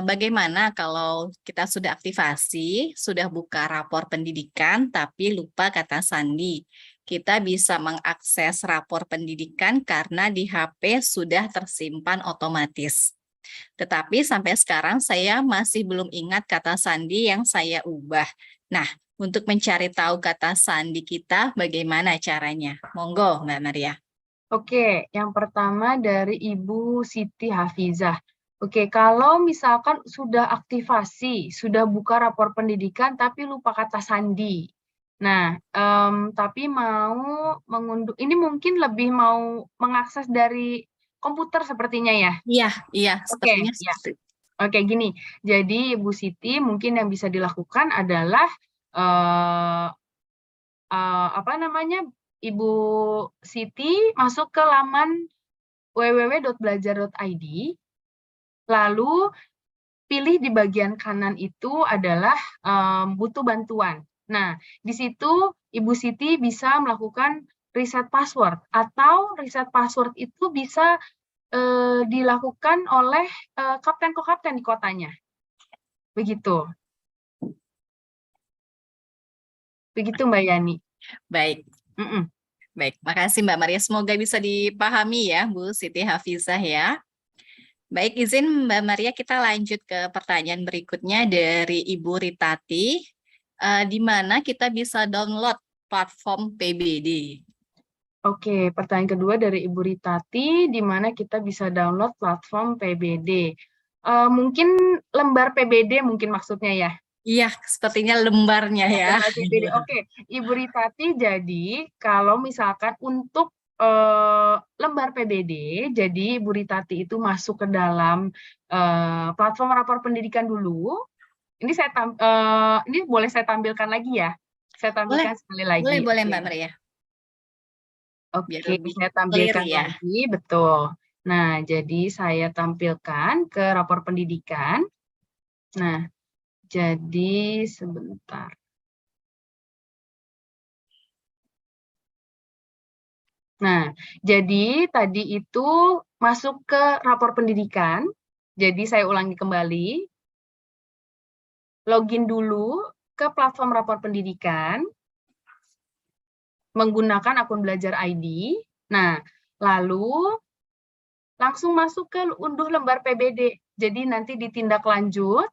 bagaimana kalau kita sudah aktivasi, sudah buka rapor pendidikan, tapi lupa kata sandi? Kita bisa mengakses rapor pendidikan karena di HP sudah tersimpan otomatis. Tetapi sampai sekarang saya masih belum ingat kata sandi yang saya ubah. Nah, untuk mencari tahu kata sandi kita, bagaimana caranya? Monggo, Mbak Maria. Oke, yang pertama dari Ibu Siti Hafizah. Oke, kalau misalkan sudah aktivasi, sudah buka rapor pendidikan, tapi lupa kata sandi. Nah, tapi mau mengunduh, ini mungkin lebih mau mengakses dari komputer sepertinya ya? Iya, Oke, sepertinya ya. seperti itu. Oke, gini. Jadi Ibu Siti mungkin yang bisa dilakukan adalah apa namanya? Ibu Siti masuk ke laman www.belajar.id, lalu pilih di bagian kanan itu adalah butuh bantuan. Nah, di situ Ibu Siti bisa melakukan reset password, atau reset password itu bisa dilakukan oleh kapten-kapten di kotanya. Begitu. Begitu Mbak Yani. Baik. Baik, makasih Mbak Maria. Semoga bisa dipahami ya Bu Siti Hafizah ya. Baik, izin Mbak Maria kita lanjut ke pertanyaan berikutnya dari Ibu Ritati. Di mana kita bisa download platform PBD? Oke, pertanyaan kedua dari Ibu Ritati, di mana kita bisa download platform PBD. Mungkin lembar PBD mungkin maksudnya ya? Iya, sepertinya lembarnya ya. Lembar PBD. Oke, Ibu Ritati, jadi kalau misalkan untuk lembar PBD, jadi Ibu Ritati itu masuk ke dalam platform rapor pendidikan dulu. Ini ini boleh saya tampilkan lagi ya? Saya tampilkan sekali lagi. Boleh Mbak Maria. Biar Oke, lebih saya clear tampilkan ya. lagi, betul. Nah, jadi saya tampilkan ke rapor pendidikan. Nah, jadi sebentar. Nah, jadi tadi itu masuk ke rapor pendidikan. Jadi saya ulangi kembali. Login dulu ke platform rapor pendidikan menggunakan akun Belajar ID. Nah, lalu langsung masuk ke unduh lembar PBD. Jadi nanti ditindak lanjut,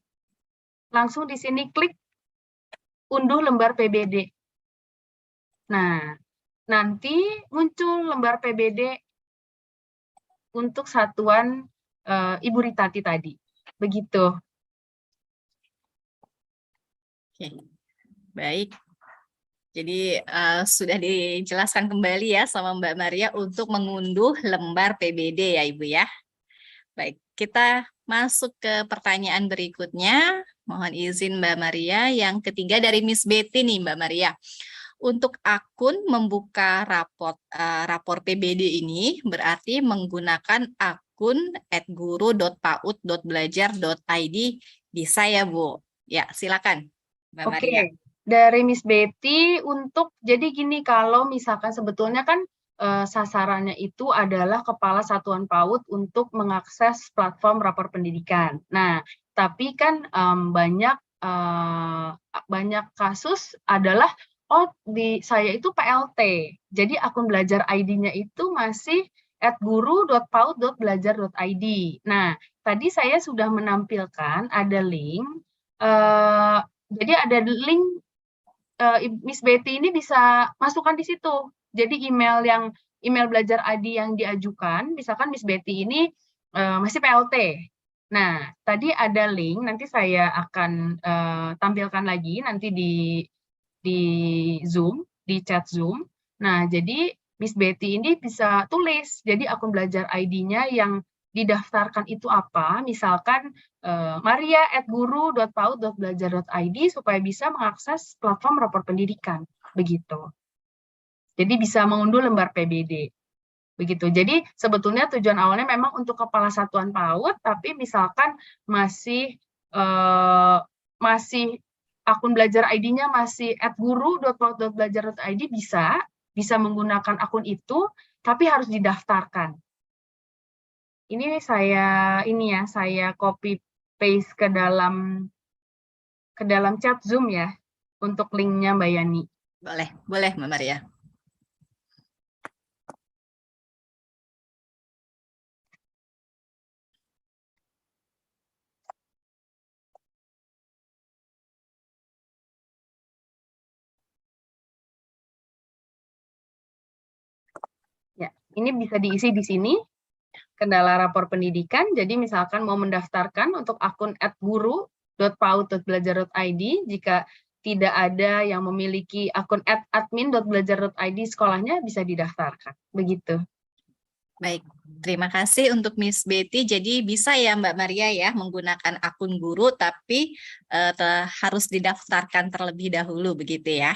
langsung di sini klik unduh lembar PBD. Nah, nanti muncul lembar PBD untuk satuan Ibu Ritati tadi. Begitu. Oke. Baik. Jadi sudah dijelaskan kembali ya sama Mbak Maria untuk mengunduh lembar PBD ya Ibu ya. Baik, kita masuk ke pertanyaan berikutnya. Mohon izin Mbak Maria. Yang ketiga dari Miss Betty nih Mbak Maria. Untuk akun membuka rapor PBD ini berarti menggunakan akun @guru.paut.belajar.id bisa ya Bu? Ya, silakan Mbak Maria. Oke, dari Miss Betty jadi gini, kalau misalkan sebetulnya kan sasarannya itu adalah kepala satuan PAUD untuk mengakses platform rapor pendidikan. Nah, tapi kan banyak kasus adalah saya itu PLT. Jadi akun Belajar ID-nya itu masih @guru.paut.belajar.id. Nah, tadi saya sudah menampilkan ada link Jadi ada link, Miss Betty ini bisa masukkan di situ. Jadi email belajar ID yang diajukan, misalkan Miss Betty ini masih PLT. Nah, tadi ada link, nanti saya akan tampilkan lagi nanti di Zoom, di chat Zoom. Nah, jadi Miss Betty ini bisa tulis, jadi akun belajar ID-nya yang didaftarkan itu apa, misalkan maria@guru.paud.belajar.id supaya bisa mengakses platform rapor pendidikan, begitu. Jadi bisa mengunduh lembar PBD. Begitu. Jadi sebetulnya tujuan awalnya memang untuk kepala satuan PAUD, tapi misalkan masih akun belajar ID-nya masih @guru.paud.belajar.id bisa menggunakan akun itu, tapi harus didaftarkan. Ini saya copy paste ke dalam chat Zoom ya untuk linknya Mbak Yani. Boleh Mbak Maria. Ya, ini bisa diisi di sini. Kendala rapor pendidikan, jadi misalkan mau mendaftarkan untuk akun @guru.paud.belajar.id, jika tidak ada yang memiliki akun @admin.belajar.id sekolahnya bisa didaftarkan, begitu. Baik, terima kasih untuk Miss Betty. Jadi bisa ya Mbak Maria ya menggunakan akun guru, tapi harus didaftarkan terlebih dahulu begitu ya.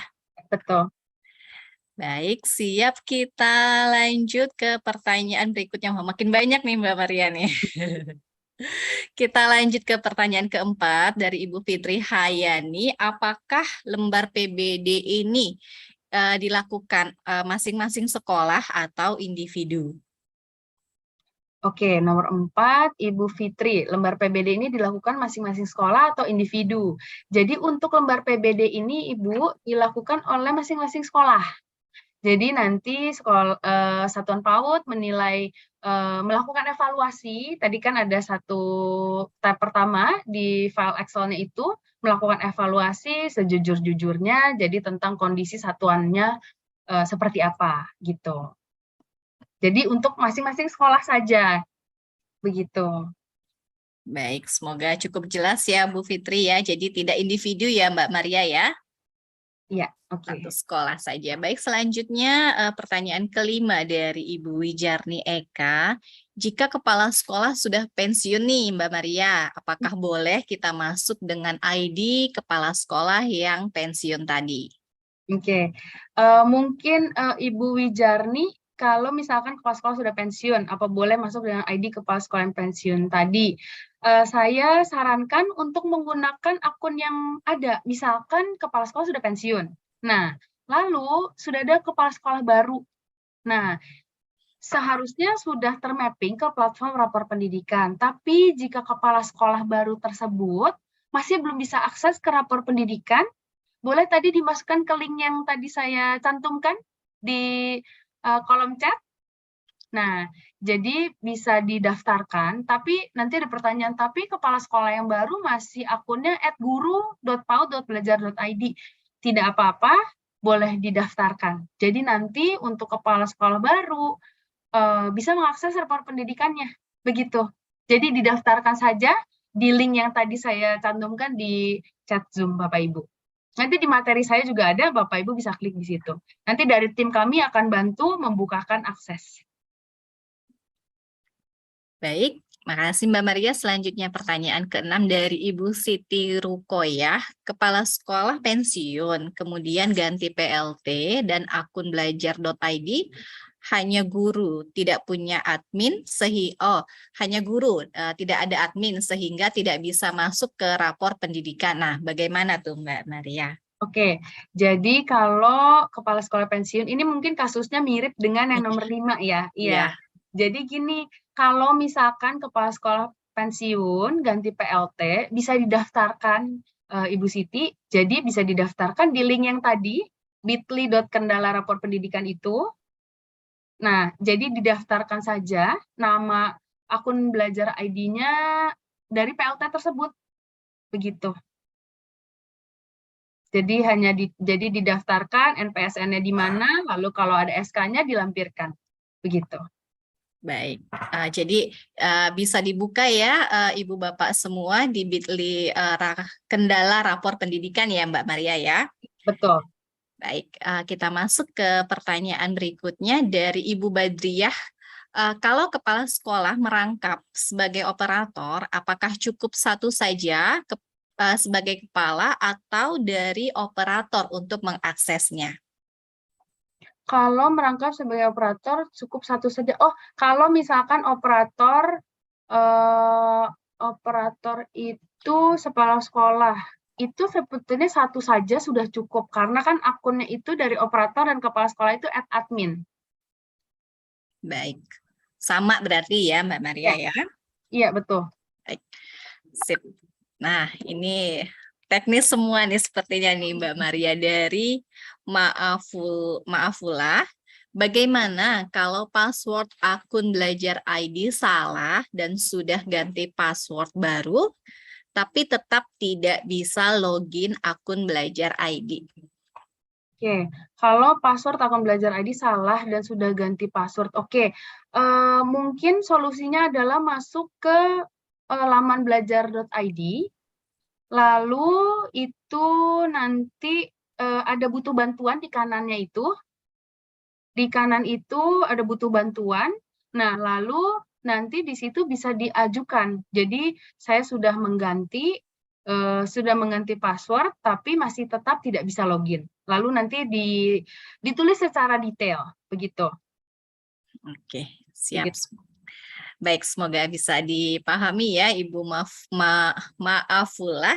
Betul. Baik, siap, kita lanjut ke pertanyaan berikutnya. Makin banyak nih Mbak Maria nih. Kita lanjut ke pertanyaan keempat dari Ibu Fitri Hayani. Apakah lembar PBD ini dilakukan masing-masing sekolah atau individu? Oke, nomor 4, Ibu Fitri, lembar PBD ini dilakukan masing-masing sekolah atau individu. Jadi untuk lembar PBD ini Ibu dilakukan oleh masing-masing sekolah. Jadi nanti satuan PAUD menilai, melakukan evaluasi. Tadi kan ada satu tab pertama di file Excel-nya itu melakukan evaluasi sejujur-jujurnya. Jadi tentang kondisi satuannya seperti apa gitu. Jadi untuk masing-masing sekolah saja, begitu. Baik, semoga cukup jelas ya Bu Fitri ya. Jadi tidak individu ya Mbak Maria ya. Iya, oke. Satu sekolah saja. Baik, selanjutnya pertanyaan kelima dari Ibu Wijarni Eka. Jika kepala sekolah sudah pensiun nih Mbak Maria, apakah boleh kita masuk dengan ID kepala sekolah yang pensiun tadi? Oke, mungkin Ibu Wijarni, kalau misalkan kepala sekolah sudah pensiun, apa boleh masuk dengan ID kepala sekolah yang pensiun tadi? Saya sarankan untuk menggunakan akun yang ada, misalkan kepala sekolah sudah pensiun. Nah, lalu sudah ada kepala sekolah baru. Nah, seharusnya sudah termapping ke platform rapor pendidikan. Tapi jika kepala sekolah baru tersebut masih belum bisa akses ke rapor pendidikan, boleh tadi dimasukkan ke link yang tadi saya cantumkan di kolom chat. Nah, jadi bisa didaftarkan, tapi nanti ada pertanyaan, tapi kepala sekolah yang baru masih akunnya @guru.paud.belajar.id. Tidak apa-apa, boleh didaftarkan. Jadi nanti untuk kepala sekolah baru bisa mengakses rapor pendidikannya, begitu. Jadi didaftarkan saja di link yang tadi saya cantumkan di chat Zoom Bapak Ibu. Nanti di materi saya juga ada, Bapak Ibu bisa klik di situ. Nanti dari tim kami akan bantu membukakan akses. Baik, makasih Mbak Maria. Selanjutnya pertanyaan ke-6 dari Ibu Siti Rukoyah. Kepala sekolah pensiun, kemudian ganti PLT dan akun belajar.id, hanya guru, tidak punya admin, hanya guru, tidak ada admin, sehingga tidak bisa masuk ke rapor pendidikan. Nah, bagaimana tuh Mbak Maria? Oke, jadi kalau kepala sekolah pensiun, ini mungkin kasusnya mirip dengan yang nomor 5 ya. Iya. Jadi gini, kalau misalkan kepala sekolah pensiun ganti PLT, bisa didaftarkan Ibu Siti, jadi bisa didaftarkan di link yang tadi, bit.ly.kendala rapor pendidikan itu. Nah, jadi didaftarkan saja nama akun belajar ID-nya dari PLT tersebut. Begitu. Jadi jadi didaftarkan NPSN-nya di mana, lalu kalau ada SK-nya dilampirkan. Begitu. Baik, jadi bisa dibuka ya Ibu Bapak semua di Bitly kendala rapor pendidikan ya Mbak Maria ya. Betul. Baik, kita masuk ke pertanyaan berikutnya dari Ibu Badriah. Kalau kepala sekolah merangkap sebagai operator, apakah cukup satu saja sebagai kepala atau dari operator untuk mengaksesnya? Kalau merangkap sebagai operator cukup satu saja. Oh, kalau misalkan operator itu kepala sekolah itu sebetulnya satu saja sudah cukup karena kan akunnya itu dari operator dan kepala sekolah itu @admin. Baik, sama berarti ya Mbak Maria ya? Iya, betul. Baik, sip. Nah, ini teknis semua nih sepertinya nih Mbak Maria dari Maafula. Bagaimana kalau password akun Belajar ID salah dan sudah ganti password baru, tapi tetap tidak bisa login akun Belajar ID? Oke, kalau password akun Belajar ID salah dan sudah ganti password, oke. Mungkin solusinya adalah masuk ke laman belajar.id, lalu itu nanti ada butuh bantuan di kanannya itu. Di kanan itu ada butuh bantuan. Nah, lalu nanti di situ bisa diajukan. Jadi saya sudah mengganti password, tapi masih tetap tidak bisa login. Lalu nanti ditulis secara detail, begitu. Oke, siap. Begitu. Baik, semoga bisa dipahami ya Ibu Maafullah.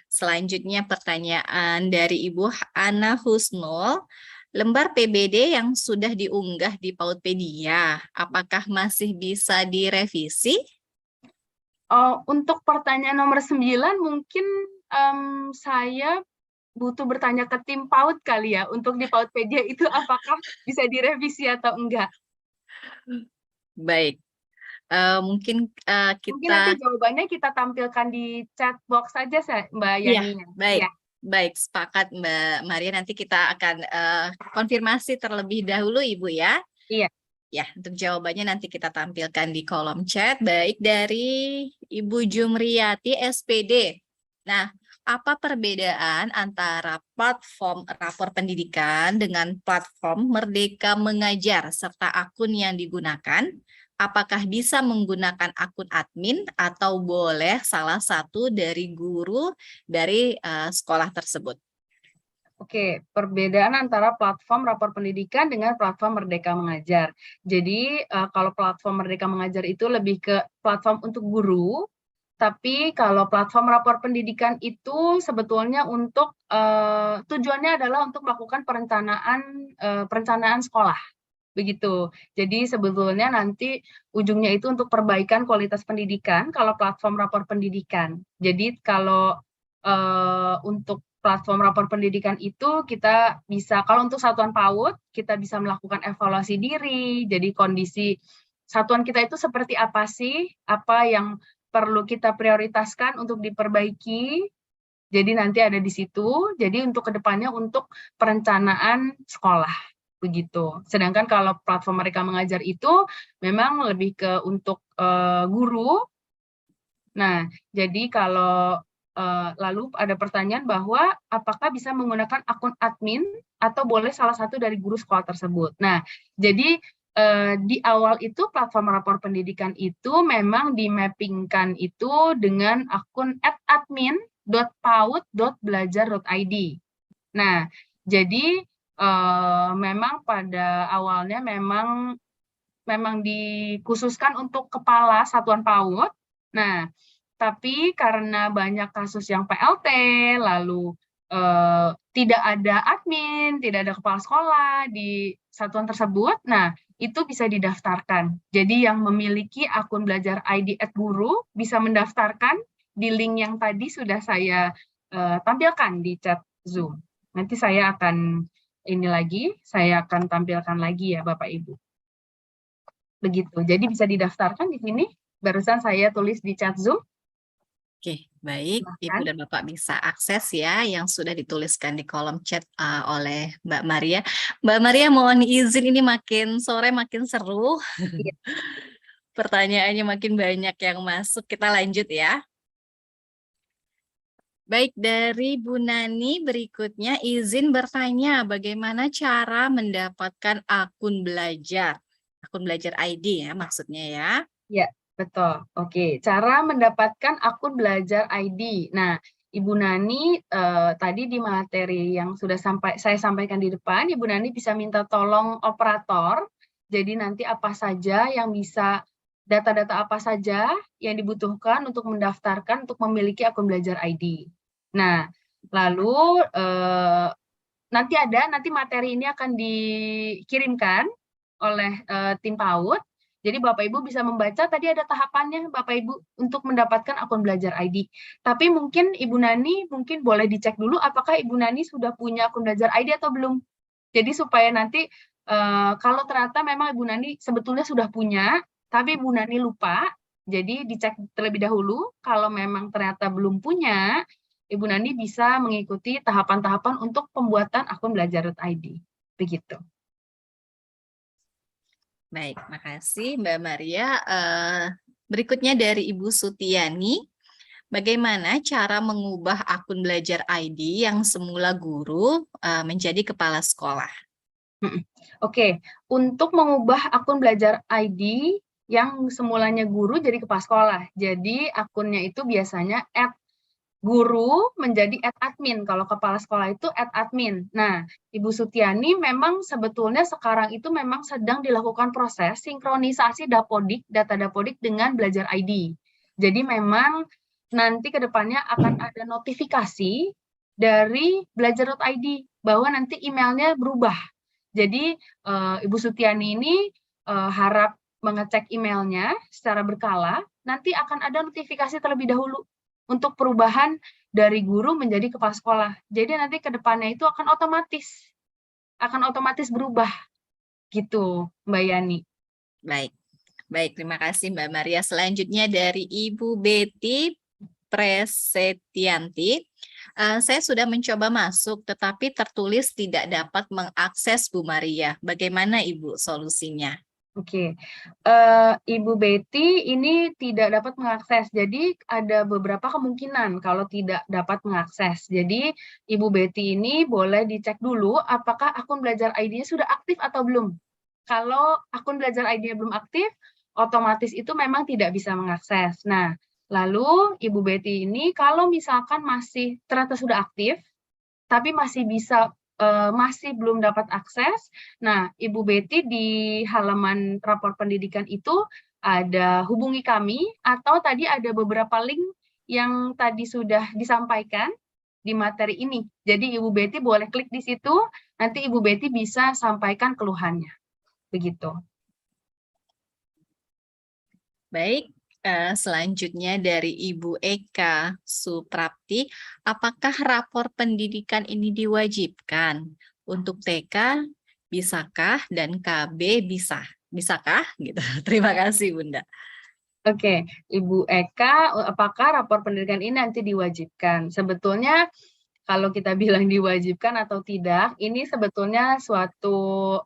Selanjutnya pertanyaan dari Ibu Ana Husnul. Lembar PBD yang sudah diunggah di Pautpedia, apakah masih bisa direvisi? Untuk pertanyaan nomor 9, mungkin saya butuh bertanya ke tim PAUD kali ya, untuk di Pautpedia itu apakah bisa direvisi atau enggak? Baik, mungkin Mungkin nanti jawabannya kita tampilkan di chat box saja, Mbak Yani. Iya, baik. Ya. Baik, sepakat Mbak Maria. Nanti kita akan konfirmasi terlebih dahulu Ibu ya. Iya. Ya, untuk jawabannya nanti kita tampilkan di kolom chat. Baik, dari Ibu Jumriyati SPD. Nah, apa perbedaan antara platform rapor pendidikan dengan platform Merdeka Mengajar serta akun yang digunakan? Apakah bisa menggunakan akun admin atau boleh salah satu dari guru dari sekolah tersebut? Oke, perbedaan antara platform rapor pendidikan dengan platform Merdeka Mengajar. Jadi, kalau platform Merdeka Mengajar itu lebih ke platform untuk guru, tapi kalau platform rapor pendidikan itu sebetulnya untuk tujuannya adalah untuk melakukan perencanaan sekolah, begitu. Jadi sebetulnya nanti ujungnya itu untuk perbaikan kualitas pendidikan kalau platform rapor pendidikan. Jadi kalau untuk platform rapor pendidikan itu kita bisa, kalau untuk satuan PAUD, kita bisa melakukan evaluasi diri, jadi kondisi satuan kita itu seperti apa sih, apa yang perlu kita prioritaskan untuk diperbaiki, jadi nanti ada di situ, jadi untuk kedepannya untuk perencanaan sekolah, begitu. Sedangkan kalau platform Merdeka Mengajar itu memang lebih ke untuk guru. Nah, jadi kalau lalu ada pertanyaan bahwa apakah bisa menggunakan akun admin atau boleh salah satu dari guru sekolah tersebut. Nah, jadi di awal itu platform rapor pendidikan itu memang dimappingkan itu dengan akun @admin.paud.belajar.id. Nah, jadi memang pada awalnya memang dikhususkan untuk kepala satuan PAUD. Nah, tapi karena banyak kasus yang PLT, lalu tidak ada admin, tidak ada kepala sekolah di satuan tersebut, nah itu bisa didaftarkan. Jadi yang memiliki akun Belajar ID @guru bisa mendaftarkan di link yang tadi sudah saya tampilkan di chat Zoom. Nanti saya akan saya akan tampilkan lagi ya Bapak Ibu. Begitu, jadi bisa didaftarkan di sini, barusan saya tulis di chat Zoom. Oke, baik. Ibu Silahkan. dan Bapak bisa akses ya yang sudah dituliskan di kolom chat oleh Mbak Maria. Mbak Maria mohon izin ini makin sore makin seru. Iya. Pertanyaannya makin banyak yang masuk. Kita lanjut ya. Baik, dari Bu Nani berikutnya izin bertanya bagaimana cara mendapatkan akun belajar. Akun belajar ID ya maksudnya ya. Ya, betul. Oke, cara mendapatkan akun belajar ID. Nah, Ibu Nani tadi di materi yang sudah saya sampaikan di depan, Ibu Nani bisa minta tolong operator. Jadi nanti apa saja yang bisa data-data apa saja yang dibutuhkan untuk mendaftarkan untuk memiliki akun belajar ID. Nah, lalu nanti materi ini akan dikirimkan oleh tim PAUD. Jadi Bapak Ibu bisa membaca, tadi ada tahapannya Bapak Ibu untuk mendapatkan akun belajar ID. Tapi mungkin Ibu Nani mungkin boleh dicek dulu apakah Ibu Nani sudah punya akun belajar ID atau belum. Jadi supaya nanti kalau ternyata memang Ibu Nani sebetulnya sudah punya, tapi Ibu Nani lupa, jadi dicek terlebih dahulu. Kalau memang ternyata belum punya, Ibu Nani bisa mengikuti tahapan-tahapan untuk pembuatan akun belajar.id. Begitu. Baik, makasih Mbak Maria. Berikutnya dari Ibu Sutiani, bagaimana cara mengubah akun belajar ID yang semula guru menjadi kepala sekolah? Oke, untuk mengubah akun belajar ID yang semulanya guru jadi kepala sekolah. Jadi akunnya itu biasanya @guru menjadi @admin. Kalau kepala sekolah itu @admin. Nah, Ibu Sutiani memang sebetulnya sekarang itu memang sedang dilakukan proses sinkronisasi Dapodik, data Dapodik dengan belajar ID. Jadi memang nanti ke depannya akan ada notifikasi dari belajar.id bahwa nanti emailnya berubah. Jadi Ibu Sutiani ini harap mengecek emailnya secara berkala, nanti akan ada notifikasi terlebih dahulu untuk perubahan dari guru menjadi kepala sekolah. Jadi nanti ke depannya itu akan otomatis berubah gitu, Mbak Yani. Baik, baik, terima kasih Mbak Maria. Selanjutnya dari Ibu Betty Presetianti. Saya sudah mencoba masuk, tetapi tertulis tidak dapat mengakses Bu Maria. Bagaimana Ibu solusinya? Oke, Ibu Betty ini tidak dapat mengakses. Jadi ada beberapa kemungkinan kalau tidak dapat mengakses. Jadi Ibu Betty ini boleh dicek dulu apakah akun belajar ID-nya sudah aktif atau belum. Kalau akun belajar ID-nya belum aktif, otomatis itu memang tidak bisa mengakses. Nah, lalu Ibu Betty ini kalau misalkan masih ternyata sudah aktif, tapi masih belum dapat akses. Nah, Ibu Betty di halaman rapor pendidikan itu ada hubungi kami atau tadi ada beberapa link yang tadi sudah disampaikan di materi ini. Jadi Ibu Betty boleh klik di situ, nanti Ibu Betty bisa sampaikan keluhannya. Begitu. Baik, selanjutnya dari Ibu Eka Suprapti, apakah rapor pendidikan ini diwajibkan? Untuk TK bisakah dan KB bisakah? Gitu. Terima kasih Bunda. Oke, Ibu Eka, apakah rapor pendidikan ini nanti diwajibkan? Sebetulnya kalau kita bilang diwajibkan atau tidak, ini sebetulnya suatu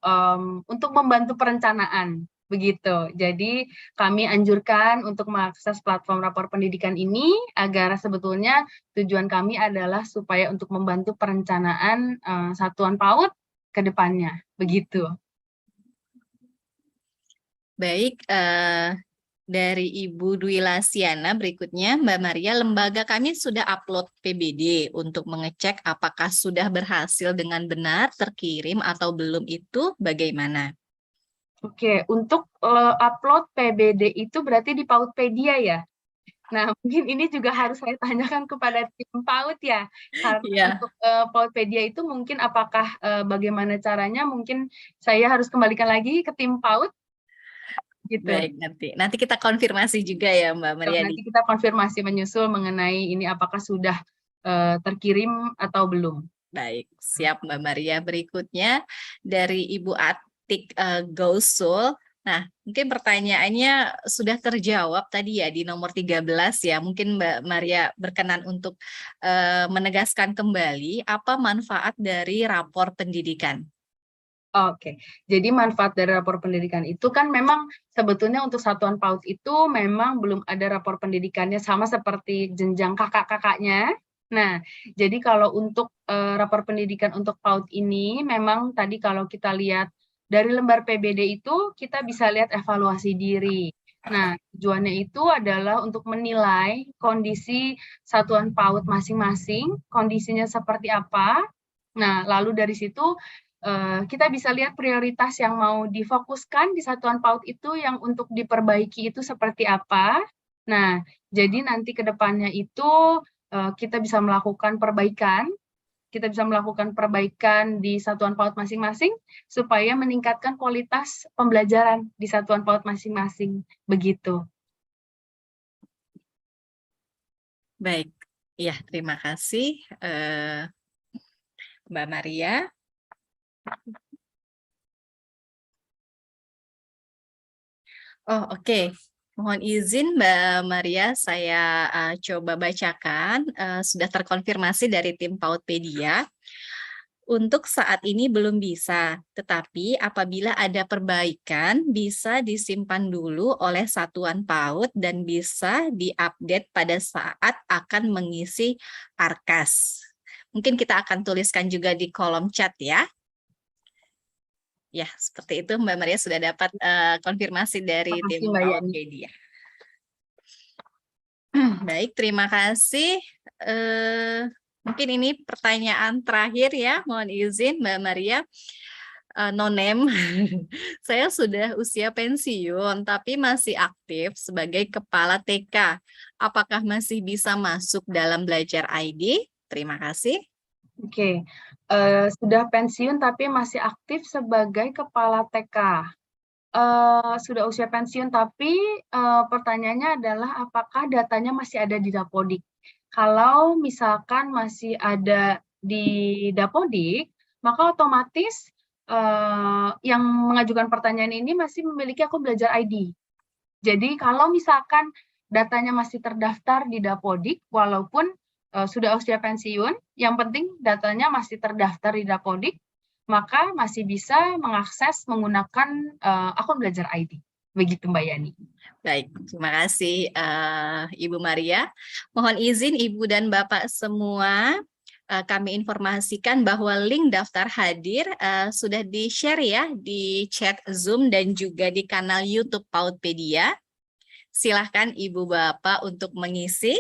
untuk membantu perencanaan. Begitu. Jadi kami anjurkan untuk mengakses platform rapor pendidikan ini agar sebetulnya tujuan kami adalah supaya untuk membantu perencanaan satuan PAUD ke depannya. Begitu. Baik, dari Ibu Dwi Lasiana berikutnya, Mbak Maria, lembaga kami sudah upload PBD untuk mengecek apakah sudah berhasil dengan benar terkirim atau belum, itu bagaimana? Oke, untuk upload PBD itu berarti di Paudpedia ya? Nah, mungkin ini juga harus saya tanyakan kepada tim PAUD ya. Karena untuk Paudpedia itu mungkin apakah bagaimana caranya, mungkin saya harus kembalikan lagi ke tim PAUD. Gitu. Baik, nanti kita konfirmasi juga ya Mbak Maria. Nanti kita konfirmasi menyusul mengenai ini apakah sudah terkirim atau belum. Baik, siap Mbak Maria. Berikutnya dari Ibu Atik Gausul, Nah, mungkin pertanyaannya sudah terjawab tadi ya di nomor 13 ya. Mungkin Mbak Maria berkenan untuk menegaskan kembali apa manfaat dari rapor pendidikan. Oke, jadi manfaat dari rapor pendidikan itu kan memang sebetulnya untuk satuan PAUD itu memang belum ada rapor pendidikannya sama seperti jenjang kakak-kakaknya. Nah, jadi kalau untuk rapor pendidikan untuk PAUD ini memang tadi kalau kita lihat dari lembar PBD itu kita bisa lihat evaluasi diri. Nah, tujuannya itu adalah untuk menilai kondisi satuan PAUD masing-masing, kondisinya seperti apa. Nah, lalu dari situ kita bisa lihat prioritas yang mau difokuskan di satuan PAUD itu yang untuk diperbaiki itu seperti apa. Nah, jadi nanti ke depannya itu kita bisa melakukan perbaikan, di satuan PAUD masing-masing supaya meningkatkan kualitas pembelajaran di satuan PAUD masing-masing. Begitu. Baik, ya terima kasih Mbak Maria. Oh, oke. Mohon izin Mbak Maria, saya coba bacakan. Sudah terkonfirmasi dari tim Pautpedia. Untuk saat ini belum bisa, tetapi apabila ada perbaikan, bisa disimpan dulu oleh satuan PAUD dan bisa diupdate pada saat akan mengisi ARKAS. Mungkin kita akan tuliskan juga di kolom chat ya. Ya, seperti itu Mbak Maria sudah dapat konfirmasi dari tim Pautpedia. Baik, terima kasih. Mungkin ini pertanyaan terakhir ya, mohon izin Mbak Maria. Nonem, saya sudah usia pensiun tapi masih aktif sebagai kepala TK. Apakah masih bisa masuk dalam belajar ID? Terima kasih. Oke, sudah pensiun tapi masih aktif sebagai kepala TK. Sudah usia pensiun tapi pertanyaannya adalah apakah datanya masih ada di Dapodik? Kalau misalkan masih ada di Dapodik, maka otomatis yang mengajukan pertanyaan ini masih memiliki akun belajar ID. Jadi kalau misalkan datanya masih terdaftar di Dapodik, walaupun sudah usia pensiun, yang penting datanya masih terdaftar di Dapodik, maka masih bisa mengakses menggunakan akun belajar ID. Begitu Mbak Yani. Baik, terima kasih Ibu Maria. Mohon izin Ibu dan Bapak semua, kami informasikan bahwa link daftar hadir sudah di-share ya di chat Zoom dan juga di kanal YouTube Pautpedia. Silahkan Ibu Bapak untuk mengisi.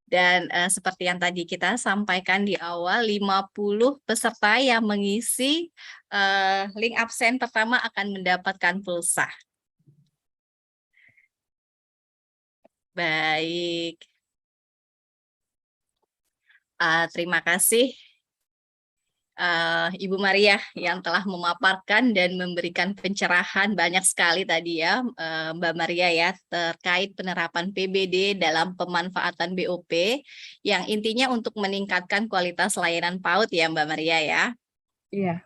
Dan seperti yang tadi kita sampaikan di awal, 50 peserta yang mengisi link absen pertama akan mendapatkan pulsa. Baik. Terima kasih Ibu Maria yang telah memaparkan dan memberikan pencerahan banyak sekali tadi ya Mbak Maria ya terkait penerapan PBD dalam pemanfaatan BOP yang intinya untuk meningkatkan kualitas layanan PAUD ya Mbak Maria ya. Iya.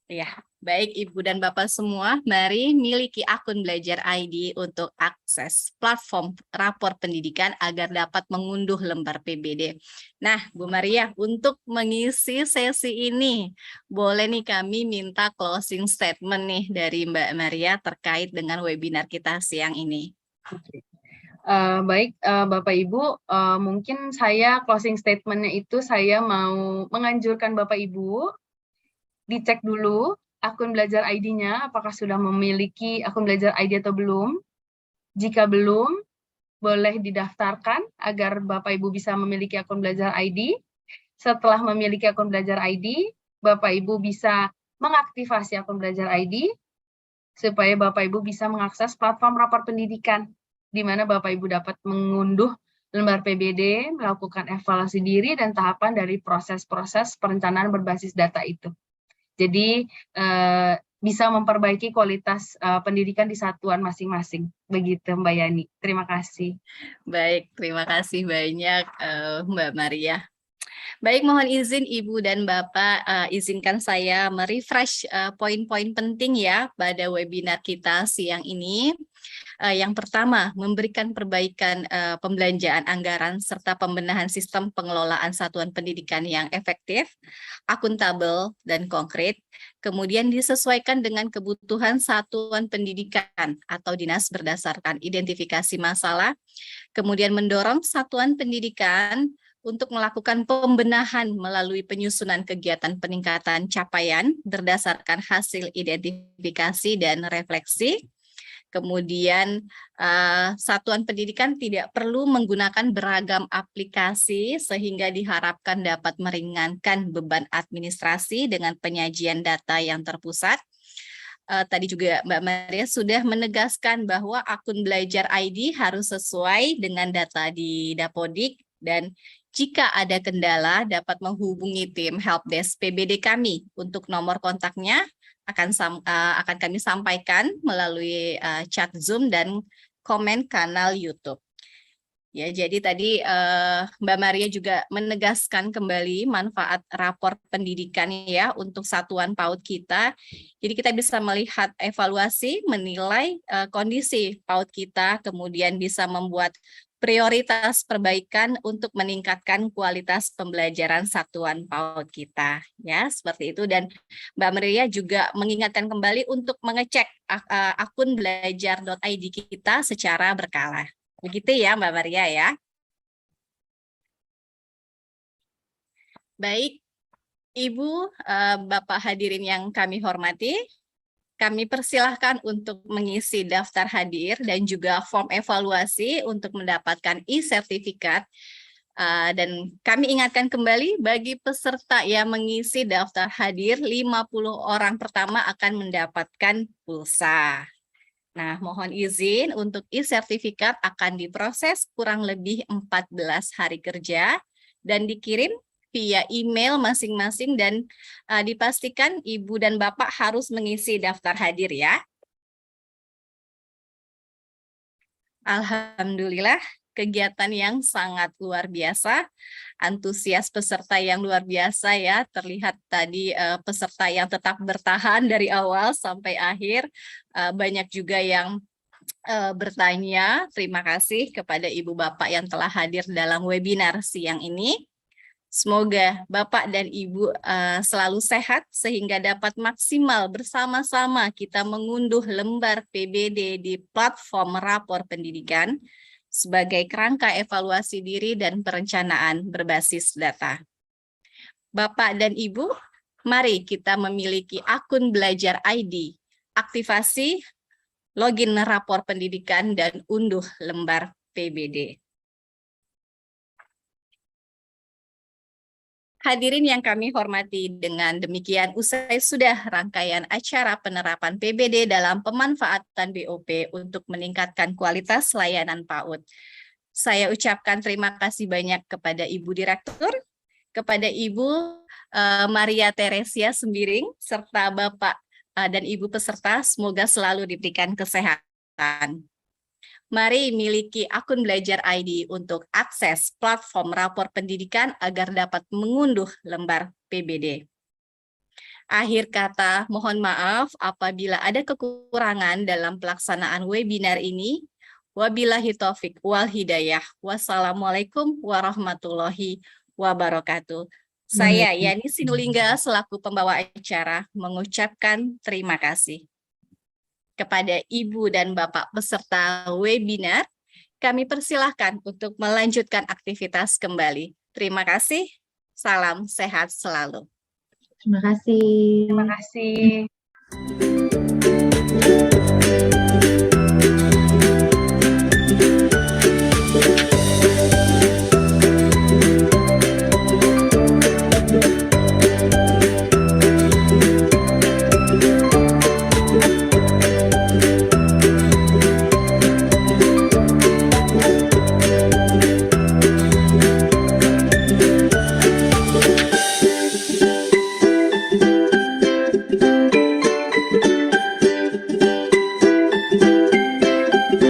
Ya, baik Ibu dan Bapak semua, mari miliki akun Belajar ID untuk akses platform rapor pendidikan agar dapat mengunduh lembar PBD. Nah, Bu Maria, untuk mengisi sesi ini, boleh nih kami minta closing statement nih dari Mbak Maria terkait dengan webinar kita siang ini. Baik, Bapak Ibu, mungkin saya closing statement-nya itu saya mau menganjurkan Bapak Ibu dicek dulu akun belajar ID-nya, apakah sudah memiliki akun belajar ID atau belum. Jika belum, boleh didaftarkan agar Bapak Ibu bisa memiliki akun belajar ID. Setelah memiliki akun belajar ID, Bapak Ibu bisa mengaktifasi akun belajar ID supaya Bapak Ibu bisa mengakses platform rapor pendidikan, di mana Bapak Ibu dapat mengunduh lembar PBD, melakukan evaluasi diri, dan tahapan dari proses-proses perencanaan berbasis data itu. Jadi bisa memperbaiki kualitas pendidikan di satuan masing-masing. Begitu Mbak Yani. Terima kasih. Baik, terima kasih banyak Mbak Maria. Baik, mohon izin Ibu dan Bapak, izinkan saya merefresh poin-poin penting ya pada webinar kita siang ini. Yang pertama, memberikan perbaikan pembelanjaan anggaran serta pembenahan sistem pengelolaan satuan pendidikan yang efektif, akuntabel, dan konkret, kemudian disesuaikan dengan kebutuhan satuan pendidikan atau dinas berdasarkan identifikasi masalah, kemudian mendorong satuan pendidikan untuk melakukan pembenahan melalui penyusunan kegiatan peningkatan capaian berdasarkan hasil identifikasi dan refleksi. Kemudian satuan pendidikan tidak perlu menggunakan beragam aplikasi sehingga diharapkan dapat meringankan beban administrasi dengan penyajian data yang terpusat. Tadi juga Mbak Maria sudah menegaskan bahwa akun Belajar ID harus sesuai dengan data di Dapodik, dan jika ada kendala dapat menghubungi tim helpdesk PBD kami. Untuk nomor kontaknya akan kami sampaikan melalui chat Zoom dan komen kanal YouTube. Ya, jadi tadi Mbak Maria juga menegaskan kembali manfaat rapor pendidikan ya untuk satuan PAUD kita. Jadi kita bisa melihat evaluasi, menilai kondisi PAUD kita, kemudian bisa membuat prioritas perbaikan untuk meningkatkan kualitas pembelajaran satuan PAUD kita. Ya, seperti itu. Dan Mbak Maria juga mengingatkan kembali untuk mengecek akun belajar.id kita secara berkala. Begitu ya Mbak Maria ya. Baik, Ibu, Bapak hadirin yang kami hormati, kami persilahkan untuk mengisi daftar hadir dan juga form evaluasi untuk mendapatkan e-sertifikat. Dan kami ingatkan kembali bagi peserta yang mengisi daftar hadir, 50 orang pertama akan mendapatkan pulsa. Nah, mohon izin untuk e-sertifikat akan diproses kurang lebih 14 hari kerja dan dikirim via email masing-masing, dan dipastikan Ibu dan Bapak harus mengisi daftar hadir ya. Alhamdulillah, kegiatan yang sangat luar biasa, antusias peserta yang luar biasa ya, terlihat tadi peserta yang tetap bertahan dari awal sampai akhir, banyak juga yang bertanya. Terima kasih kepada Ibu Bapak yang telah hadir dalam webinar siang ini. Semoga Bapak dan Ibu selalu sehat sehingga dapat maksimal bersama-sama kita mengunduh lembar PBD di platform rapor pendidikan sebagai kerangka evaluasi diri dan perencanaan berbasis data. Bapak dan Ibu, mari kita memiliki akun Belajar ID, aktivasi, login rapor pendidikan, dan unduh lembar PBD. Hadirin yang kami hormati, dengan demikian usai sudah rangkaian acara penerapan PBD dalam pemanfaatan BOP untuk meningkatkan kualitas layanan PAUD. Saya ucapkan terima kasih banyak kepada Ibu Direktur, kepada Ibu Maria Teresia Sembiring, serta Bapak dan Ibu peserta, semoga selalu diberikan kesehatan. Mari miliki akun Belajar ID untuk akses platform rapor pendidikan agar dapat mengunduh lembar PBD. Akhir kata, mohon maaf apabila ada kekurangan dalam pelaksanaan webinar ini. Wabillahi taufik wal hidayah. Wassalamualaikum warahmatullahi wabarakatuh. Saya Yani Sinulinga selaku pembawa acara mengucapkan terima kasih. Kepada Ibu dan Bapak peserta webinar, kami persilahkan untuk melanjutkan aktivitas kembali. Terima kasih, salam sehat selalu. Terima kasih. Terima kasih.